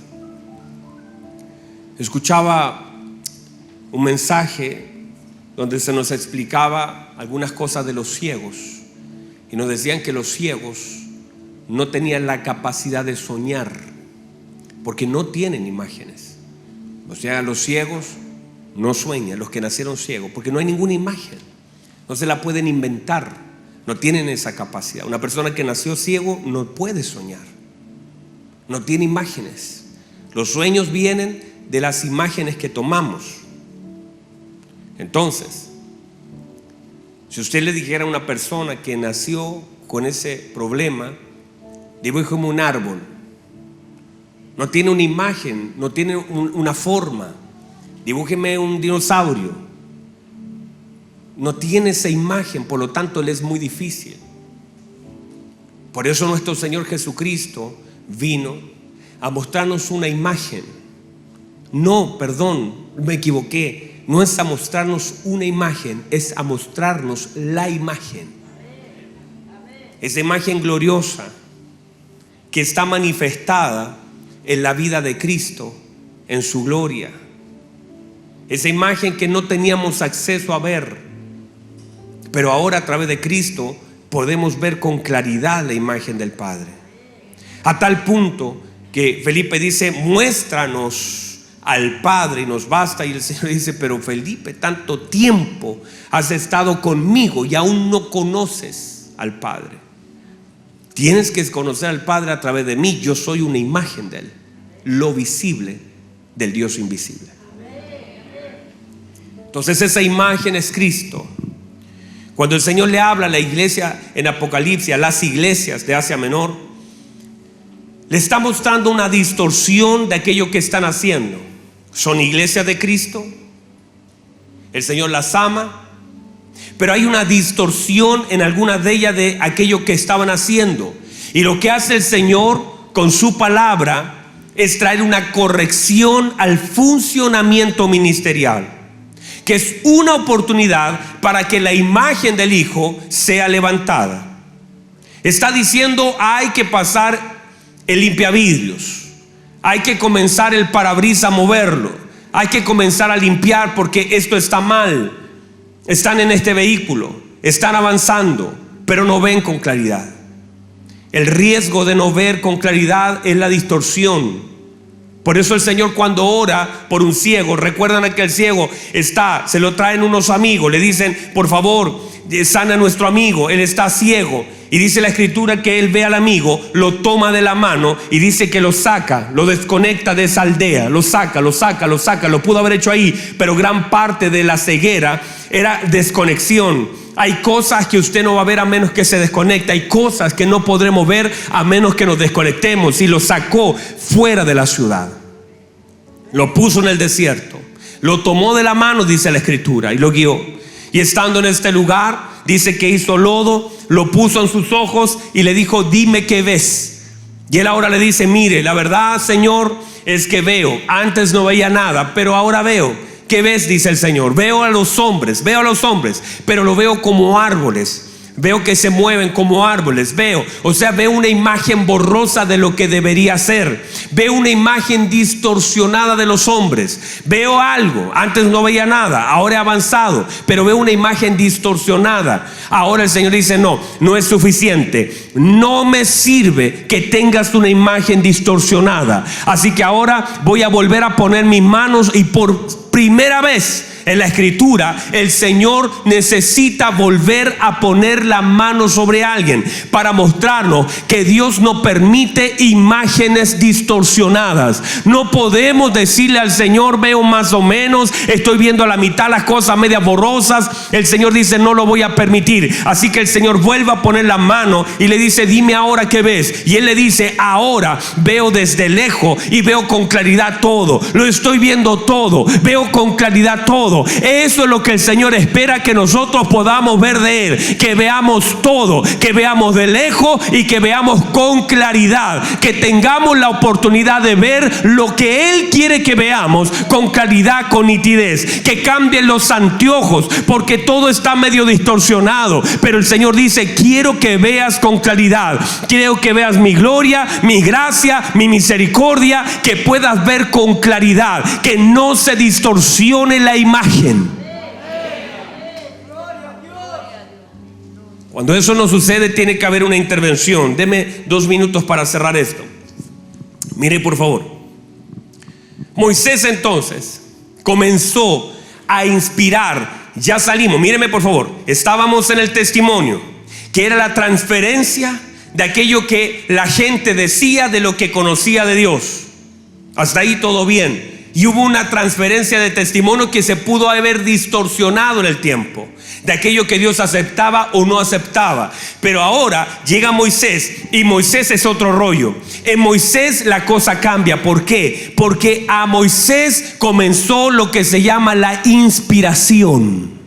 escuchaba un mensaje donde se nos explicaba algunas cosas de los ciegos, y nos decían que los ciegos no tenían la capacidad de soñar porque no tienen imágenes. O sea, los ciegos no sueñan, los que nacieron ciegos, porque no hay ninguna imagen, no se la pueden inventar, no tienen esa capacidad. Una persona que nació ciego no puede soñar, no tiene imágenes. Los sueños vienen de las imágenes que tomamos. Entonces, si usted le dijera a una persona que nació con ese problema, dibújeme un árbol, no tiene una imagen, no tiene una forma, dibújeme un dinosaurio, no tiene esa imagen, por lo tanto le es muy difícil. Por eso nuestro Señor Jesucristo vino a mostrarnos una imagen. No, perdón, me equivoqué. No es a mostrarnos una imagen, es a mostrarnos la imagen. Esa imagen gloriosa que está manifestada en la vida de Cristo, en su gloria. Esa imagen que no teníamos acceso a ver, pero ahora a través de Cristo podemos ver con claridad la imagen del Padre. A tal punto que Felipe dice: muéstranos al Padre y nos basta. Y el Señor dice: pero Felipe, tanto tiempo has estado conmigo y aún no conoces al Padre. Tienes que conocer al Padre a través de mí. Yo soy una imagen de Él, lo visible del Dios invisible. Entonces esa imagen es Cristo. Cuando el Señor le habla a la iglesia en Apocalipsis, a las iglesias de Asia Menor, le está mostrando una distorsión de aquello que están haciendo. Son iglesias de Cristo, el Señor las ama, pero hay una distorsión en algunas de ellas de aquello que estaban haciendo. Y lo que hace el Señor con su palabra es traer una corrección al funcionamiento ministerial, que es una oportunidad para que la imagen del Hijo sea levantada. Está diciendo: hay que pasar el limpiavidrios, hay que comenzar el parabrisas a moverlo, hay que comenzar a limpiar porque esto está mal. Están en este vehículo, están avanzando, pero no ven con claridad. El riesgo de no ver con claridad es la distorsión. Por eso el Señor, cuando ora por un ciego, recuerdan a aquel ciego, se lo traen unos amigos, le dicen: por favor, sana a nuestro amigo, él está ciego. Y dice la Escritura que él ve al amigo, lo toma de la mano y dice que lo saca, lo desconecta de esa aldea, lo saca. Lo pudo haber hecho ahí, pero gran parte de la ceguera era desconexión. Hay cosas que usted no va a ver a menos que se desconecte. Hay cosas que no podremos ver a menos que nos desconectemos. Y lo sacó fuera de la ciudad, lo puso en el desierto, lo tomó de la mano, dice la Escritura, y lo guió. Y estando en este lugar, dice que hizo lodo, lo puso en sus ojos y le dijo: dime qué ves. Y él ahora le dice: mire, la verdad, Señor, es que veo. Antes no veía nada, pero ahora veo. ¿Qué ves?, dice el Señor. Veo a los hombres, pero lo veo como árboles. Veo que se mueven como árboles. Veo una imagen borrosa de lo que debería ser. Veo una imagen distorsionada de los hombres. Veo algo. Antes no veía nada, ahora he avanzado, pero veo una imagen distorsionada. Ahora el Señor dice: no es suficiente. No me sirve que tengas una imagen distorsionada. Así que ahora voy a volver a poner mis manos, y por primera vez en la Escritura, el Señor necesita volver a poner la mano sobre alguien para mostrarnos que Dios no permite imágenes distorsionadas. No podemos decirle al Señor: veo más o menos, estoy viendo a la mitad las cosas medias borrosas. El Señor dice: no lo voy a permitir. Así que el Señor vuelve a poner la mano y le dice: dime ahora qué ves. Y Él le dice: ahora veo desde lejos y veo con claridad todo. Lo estoy viendo todo, veo con claridad todo. Eso es lo que el Señor espera que nosotros podamos ver de Él, que veamos todo, que veamos de lejos y que veamos con claridad, que tengamos la oportunidad de ver lo que Él quiere que veamos con claridad, con nitidez, que cambien los anteojos, porque todo está medio distorsionado. Pero el Señor dice: quiero que veas con claridad, quiero que veas mi gloria, mi gracia, mi misericordia, que puedas ver con claridad, que no se distorsione la imagen. Cuando eso no sucede, tiene que haber una intervención. Deme 2 minutos para cerrar esto. Mire, por favor. Moisés entonces comenzó a inspirar. Ya salimos, míreme por favor. Estábamos en el testimonio, que era la transferencia de aquello que la gente decía de lo que conocía de Dios. Hasta ahí todo bien. Y hubo una transferencia de testimonio que se pudo haber distorsionado en el tiempo, de aquello que Dios aceptaba o no aceptaba. Pero ahora llega Moisés, y Moisés es otro rollo. En Moisés la cosa cambia. ¿Por qué? Porque a Moisés comenzó lo que se llama la inspiración.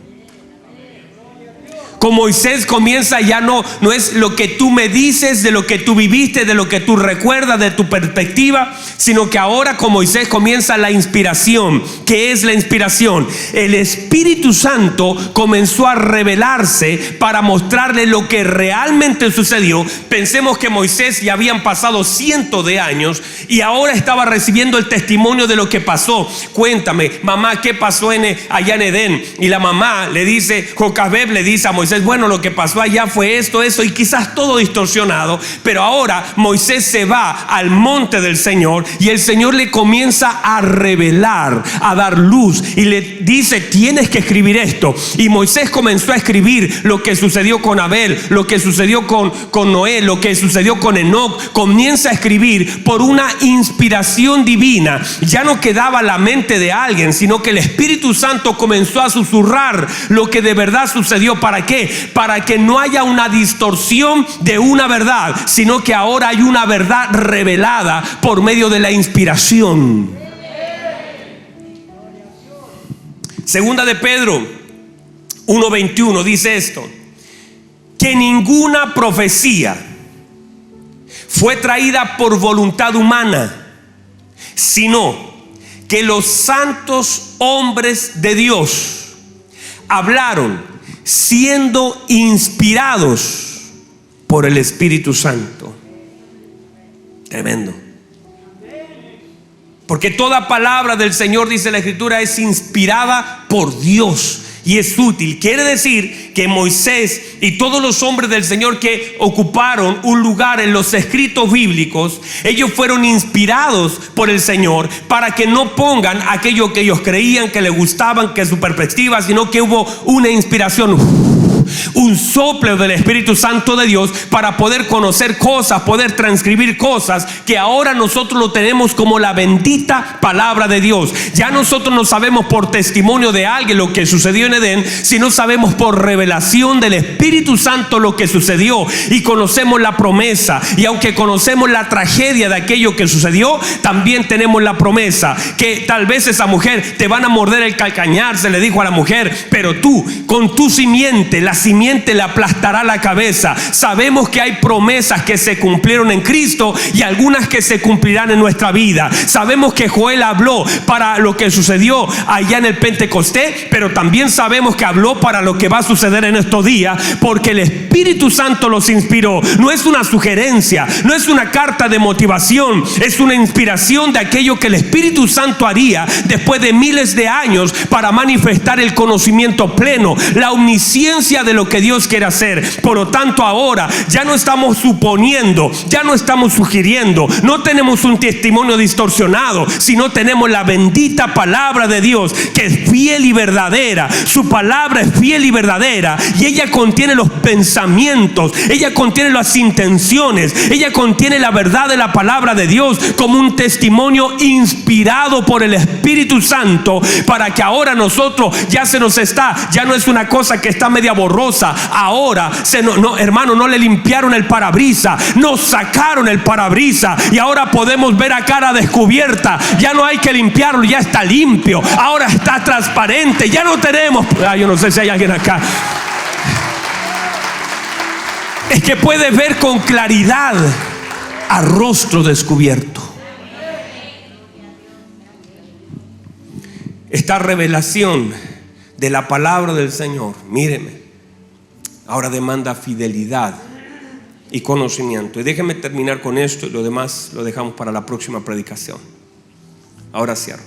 Con Moisés comienza, ya no es lo que tú me dices, de lo que tú viviste, de lo que tú recuerdas, de tu perspectiva, sino que ahora con Moisés comienza la inspiración. ¿Qué es la inspiración? El Espíritu Santo comenzó a revelarse para mostrarle lo que realmente sucedió. Pensemos que Moisés ya habían pasado cientos de años y ahora estaba recibiendo el testimonio de lo que pasó. Cuéntame, mamá, ¿qué pasó allá en Edén? Y la mamá le dice, Jocabed le dice a Moisés: bueno, lo que pasó allá fue esto, y quizás todo distorsionado. Pero ahora Moisés se va al monte del Señor y el Señor le comienza a revelar, a dar luz, y le dice: tienes que escribir esto. Y Moisés comenzó a escribir lo que sucedió con Abel, lo que sucedió con Noé, lo que sucedió con Enoc. Comienza a escribir por una inspiración divina. Ya no quedaba la mente de alguien, sino que el Espíritu Santo comenzó a susurrar lo que de verdad sucedió. ¿Para qué? Para que no haya una distorsión de una verdad, sino que ahora hay una verdad revelada por medio de la inspiración. Segunda de Pedro 1:21 dice esto: que ninguna profecía fue traída por voluntad humana, sino que los santos hombres de Dios hablaron siendo inspirados por el Espíritu Santo. Tremendo. Porque toda palabra del Señor, dice la Escritura, es inspirada por Dios y es útil. Quiere decir que Moisés y todos los hombres del Señor que ocuparon un lugar en los escritos bíblicos, ellos fueron inspirados por el Señor para que no pongan aquello que ellos creían, que les gustaban, que su perspectiva, sino que hubo una inspiración, un soplo del Espíritu Santo de Dios para poder conocer cosas, poder transcribir cosas que ahora nosotros lo tenemos como la bendita palabra de Dios. Ya nosotros no sabemos por testimonio de alguien lo que sucedió en Edén, sino sabemos por revelación del Espíritu Santo lo que sucedió, y conocemos la promesa. Y aunque conocemos la tragedia de aquello que sucedió, también tenemos la promesa que tal vez esa mujer te van a morder el calcañar, se le dijo a la mujer, pero tú con tu simiente, la simiente le aplastará la cabeza. Sabemos que hay promesas que se cumplieron en Cristo y algunas que se cumplirán en nuestra vida. Sabemos que Joel habló para lo que sucedió allá en el Pentecostés, pero también sabemos que habló para lo que va a suceder en estos días, porque el Espíritu Santo los inspiró. No es una sugerencia, no es una carta de motivación, es una inspiración de aquello que el Espíritu Santo haría después de miles de años para manifestar el conocimiento pleno, la omnisciencia de lo que Dios quiere hacer. Por lo tanto, ahora ya no estamos suponiendo, ya no estamos sugiriendo, no tenemos un testimonio distorsionado, sino tenemos la bendita palabra de Dios, que es fiel y verdadera. Su palabra es fiel y verdadera, y ella contiene los pensamientos, ella contiene las intenciones, ella contiene la verdad de la palabra de Dios como un testimonio inspirado por el Espíritu Santo, para que ahora nosotros ya no es una cosa que está media borrosa. Ahora hermano, no le limpiaron el parabrisas, nos sacaron el parabrisas y ahora podemos ver a cara descubierta. Ya no hay que limpiarlo, ya está limpio, ahora está transparente, ya no tenemos, yo no sé si hay alguien acá, es que puede ver con claridad a rostro descubierto. Esta revelación de la palabra del Señor, míreme, ahora demanda fidelidad y conocimiento. Y déjeme terminar con esto, y lo demás lo dejamos para la próxima predicación. Ahora cierro.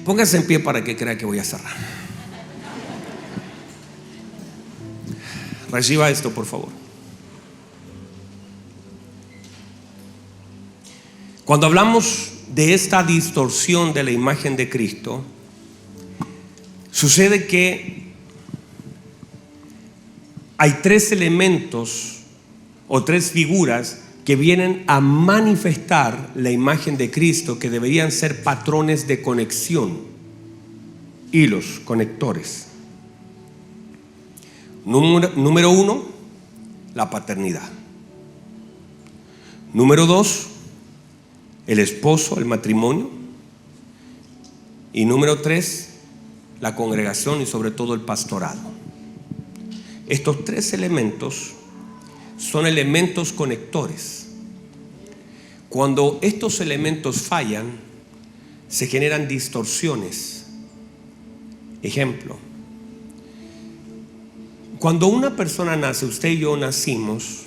Póngase en pie para que crea que voy a cerrar. Reciba esto, por favor. Cuando hablamos de esta distorsión de la imagen de Cristo, sucede que hay tres elementos o tres figuras que vienen a manifestar la imagen de Cristo, que deberían ser patrones de conexión, hilos, conectores. Número uno, la paternidad. Número dos, el esposo, el matrimonio. Y número tres, la congregación y sobre todo el pastorado. Estos tres elementos son elementos conectores. Cuando estos elementos fallan, se generan distorsiones. Ejemplo: cuando una persona nace, usted y yo nacimos,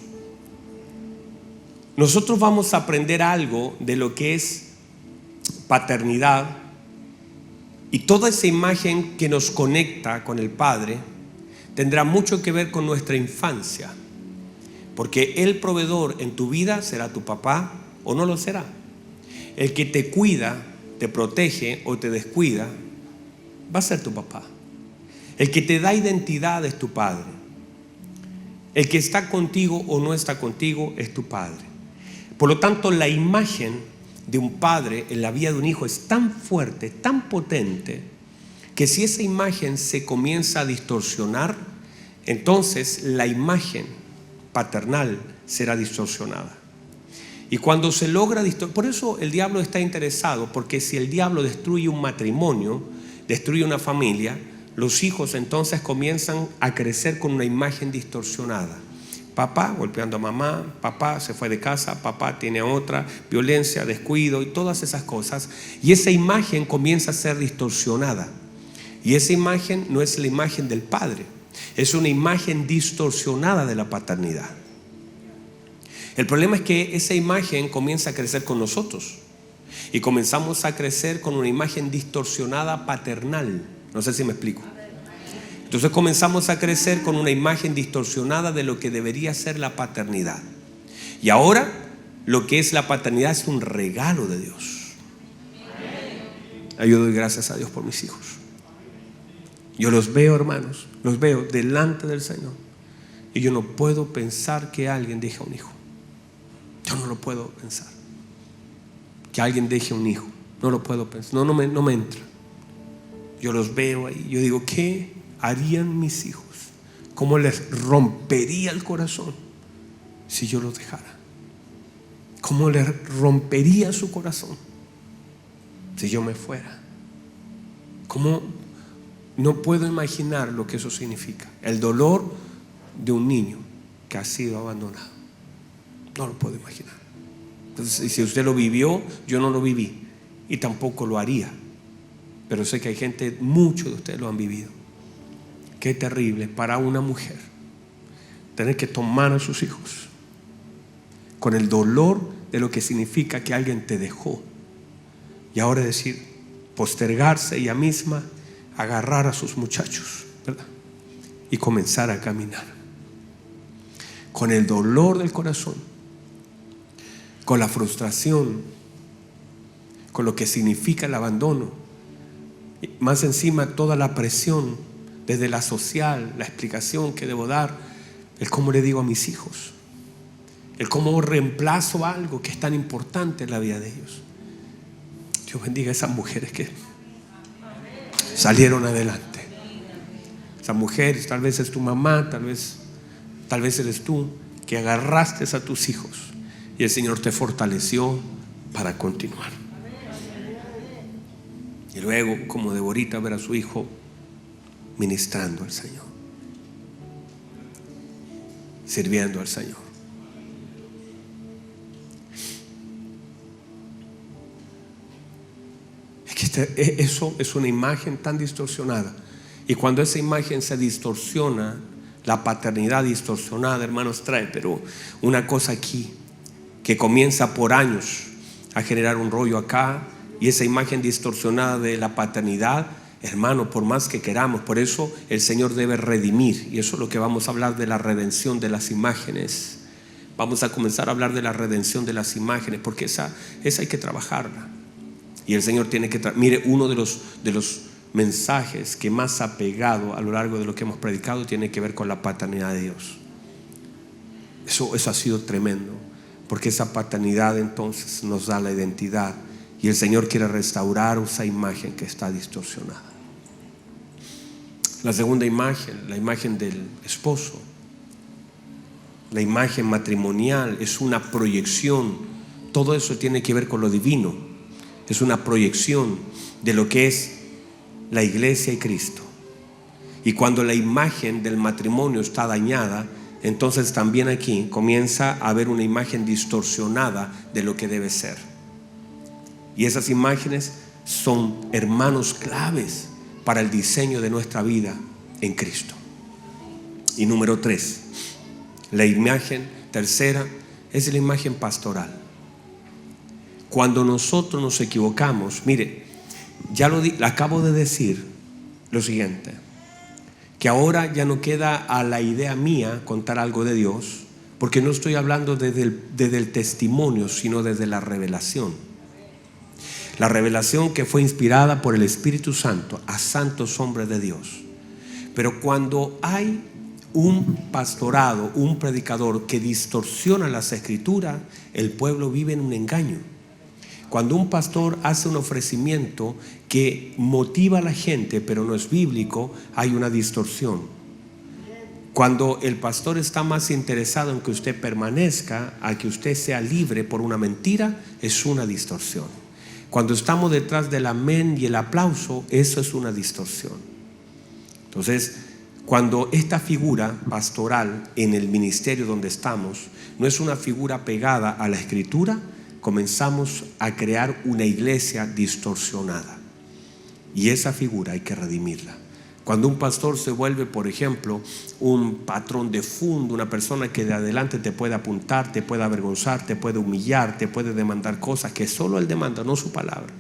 nosotros vamos a aprender algo de lo que es paternidad, y toda esa imagen que nos conecta con el Padre tendrá mucho que ver con nuestra infancia, porque el proveedor en tu vida será tu papá o no lo será. El que te cuida, te protege o te descuida va a ser tu papá. El que te da identidad es tu padre. El que está contigo o no está contigo es tu padre. Por lo tanto, la imagen de un padre en la vida de un hijo es tan fuerte, tan potente, que si esa imagen se comienza a distorsionar, entonces la imagen paternal será distorsionada. Y cuando se logra por eso el diablo está interesado, porque si el diablo destruye un matrimonio, destruye una familia, los hijos entonces comienzan a crecer con una imagen distorsionada. Papá golpeando a mamá, papá se fue de casa, papá tiene otra, violencia, descuido y todas esas cosas. Y esa imagen comienza a ser distorsionada. Y esa imagen no es la imagen del padre, es una imagen distorsionada de la paternidad. El problema es que esa imagen comienza a crecer con nosotros y comenzamos a crecer con una imagen distorsionada paternal. No sé si me explico. Entonces comenzamos a crecer con una imagen distorsionada de lo que debería ser la paternidad. Y ahora lo que es la paternidad es un regalo de Dios. Yo doy gracias a Dios por mis hijos. Yo los veo, hermanos, los veo delante del Señor, y yo no puedo pensar que alguien deje un hijo. Yo no lo puedo pensar. Que alguien deje un hijo, no lo puedo pensar. No me entra. Yo los veo ahí, yo digo, ¿qué harían mis hijos? ¿Cómo les rompería el corazón si yo los dejara? ¿Cómo les rompería su corazón si yo me fuera? ¿Cómo No puedo imaginar lo que eso significa. El dolor de un niño que ha sido abandonado. No lo puedo imaginar. Entonces, si usted lo vivió, yo no lo viví y tampoco lo haría. Pero sé que hay gente, muchos de ustedes lo han vivido. Qué terrible para una mujer tener que tomar a sus hijos con el dolor de lo que significa que alguien te dejó. Y ahora decir, postergarse ella misma, agarrar a sus muchachos, ¿verdad? Y comenzar a caminar. Con el dolor del corazón, con la frustración, con lo que significa el abandono. Más encima toda la presión desde la social, la explicación que debo dar, el cómo le digo a mis hijos, el cómo reemplazo algo que es tan importante en la vida de ellos. Dios bendiga a esas mujeres que salieron adelante. Esas mujeres, tal vez es tu mamá, tal vez eres tú, que agarraste a tus hijos y el Señor te fortaleció para continuar. Y luego, como Deborita, ver a su hijo ministrando al Señor, sirviendo al Señor. Es que eso es una imagen tan distorsionada. Y cuando esa imagen se distorsiona, la paternidad distorsionada, hermanos, trae pero una cosa aquí que comienza por años a generar un rollo acá. Y esa imagen distorsionada de la paternidad, hermano, por más que queramos, por eso el Señor debe redimir. Y eso es lo que vamos a hablar, de la redención de las imágenes. Vamos a comenzar a hablar de la redención de las imágenes, porque esa hay que trabajarla. Y el Señor tiene que mire, uno de los mensajes que más ha pegado a lo largo de lo que hemos predicado tiene que ver con la paternidad de Dios. Eso ha sido tremendo, porque esa paternidad entonces nos da la identidad. Y el Señor quiere restaurar esa imagen que está distorsionada. La segunda imagen, la imagen del esposo, la imagen matrimonial, es una proyección. Todo eso tiene que ver con lo divino. Es una proyección de lo que es la iglesia y Cristo. Y cuando la imagen del matrimonio está dañada, entonces también aquí comienza a haber una imagen distorsionada de lo que debe ser. Y esas imágenes son hermanos claves para el diseño de nuestra vida en Cristo. Y número 3, la imagen tercera es la imagen pastoral. Cuando nosotros nos equivocamos, mire, ya acabo de decir lo siguiente, que ahora ya no queda a la idea mía contar algo de Dios, porque no estoy hablando desde el testimonio, sino desde la revelación. La revelación que fue inspirada por el Espíritu Santo a santos hombres de Dios. Pero cuando hay un pastorado, un predicador que distorsiona las escrituras, el pueblo vive en un engaño. Cuando un pastor hace un ofrecimiento que motiva a la gente pero no es bíblico, hay una distorsión. Cuando el pastor está más interesado en que usted permanezca a que usted sea libre por una mentira, es una distorsión. Cuando estamos detrás del amén y el aplauso, eso es una distorsión. Entonces, cuando esta figura pastoral en el ministerio donde estamos no es una figura pegada a la escritura, comenzamos a crear una iglesia distorsionada. Y esa figura hay que redimirla. Cuando un pastor se vuelve, por ejemplo, un patrón de fondo, una persona que de adelante te puede apuntar, te puede avergonzar, te puede humillar, te puede demandar cosas que solo él demanda, no su palabra,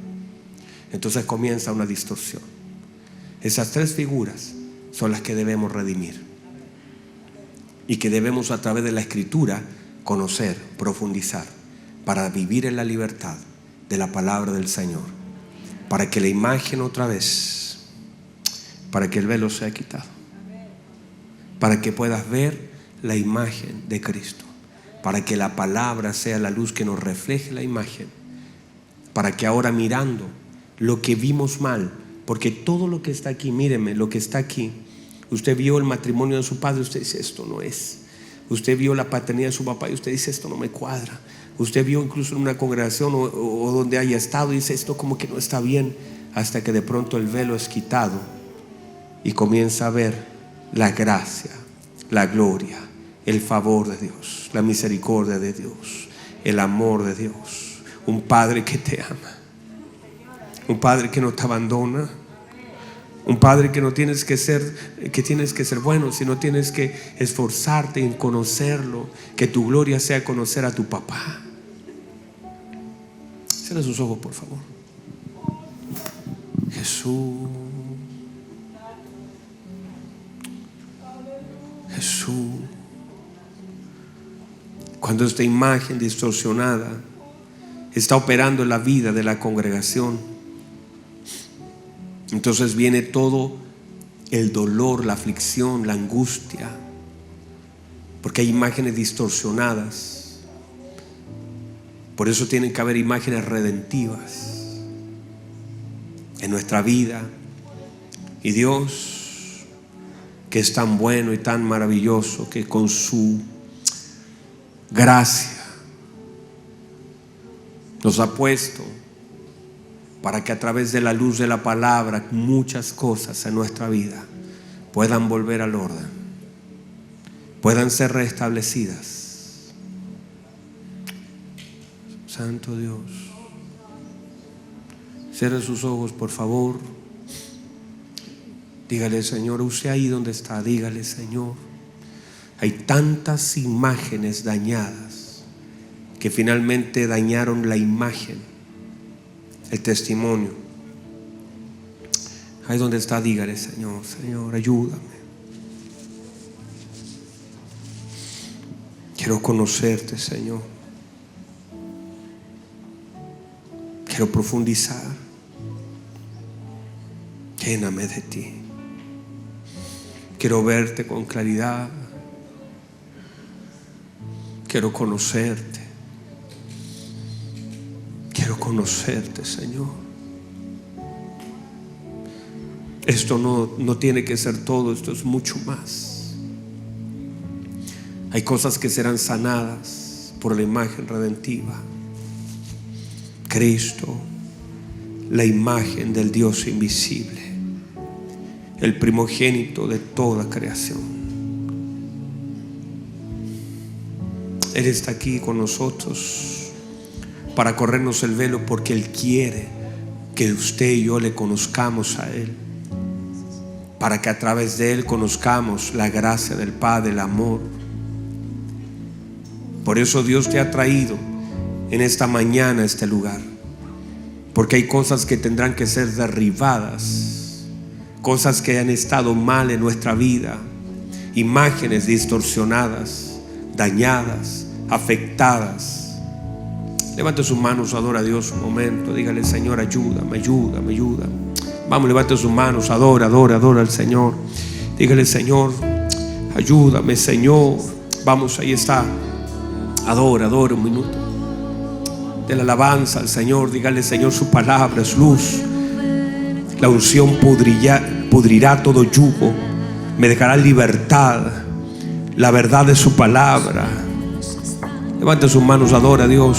entonces comienza una distorsión. Esas 3 figuras son las que debemos redimir y que debemos, a través de la escritura, conocer, profundizar, para vivir en la libertad de la palabra del Señor, para que la imagen otra vez, para que el velo sea quitado, para que puedas ver la imagen de Cristo, para que la palabra sea la luz que nos refleje la imagen, para que ahora, mirando lo que vimos mal, porque todo lo que está aquí, míreme, lo que está aquí, usted vio el matrimonio de su padre, usted dice esto no es. Usted vio la paternidad de su papá y usted dice esto no me cuadra. Usted vio incluso en una congregación o donde haya estado y dice esto como que no está bien, hasta que de pronto el velo es quitado y comienza a ver la gracia, la gloria, el favor de Dios, la misericordia de Dios, el amor de Dios. Un Padre que te ama, un Padre que no te abandona, un Padre que no tienes que ser, que tienes que ser bueno, sino tienes que esforzarte en conocerlo. Que tu gloria sea conocer a tu papá. Cierra sus ojos, por favor. Jesús, Jesús. Cuando esta imagen distorsionada está operando en la vida de la congregación, entonces viene todo el dolor, la aflicción, la angustia, porque hay imágenes distorsionadas. Por eso tienen que haber imágenes redentivas en nuestra vida. Y Dios, que es tan bueno y tan maravilloso, que con su gracia nos ha puesto para que a través de la luz de la palabra muchas cosas en nuestra vida puedan volver al orden, puedan ser restablecidas. Santo Dios, cierre sus ojos, por favor. Dígale: Señor, usted ahí donde está, dígale: Señor, hay tantas imágenes dañadas que finalmente dañaron la imagen, el testimonio. Ahí donde está, dígale: Señor, Señor, ayúdame. Quiero conocerte, Señor. Quiero profundizar. Lléname de ti. Quiero verte con claridad. Quiero conocerte. Quiero conocerte, Señor. Esto no tiene que ser todo, esto es mucho más. Hay cosas que serán sanadas por la imagen redentiva. Cristo, la imagen del Dios invisible, el primogénito de toda creación. Él está aquí con nosotros para corrernos el velo, porque Él quiere que usted y yo le conozcamos a Él, para que a través de Él conozcamos la gracia del Padre, el amor. Por eso Dios te ha traído en esta mañana a este lugar, porque hay cosas que tendrán que ser derribadas, cosas que han estado mal en nuestra vida, imágenes distorsionadas, dañadas, afectadas. Levante sus manos, adora a Dios un momento, dígale: Señor, ayúdame, ayúdame, ayúdame. Vamos, levante sus manos, adora al Señor. Dígale: Señor, ayúdame, Señor. Vamos, ahí está. Adora un minuto de la alabanza al Señor. Dígale: Señor, su palabra es luz. La unción pudrirá todo yugo, me dejará libertad. La verdad de su palabra. Levante sus manos, adora a Dios.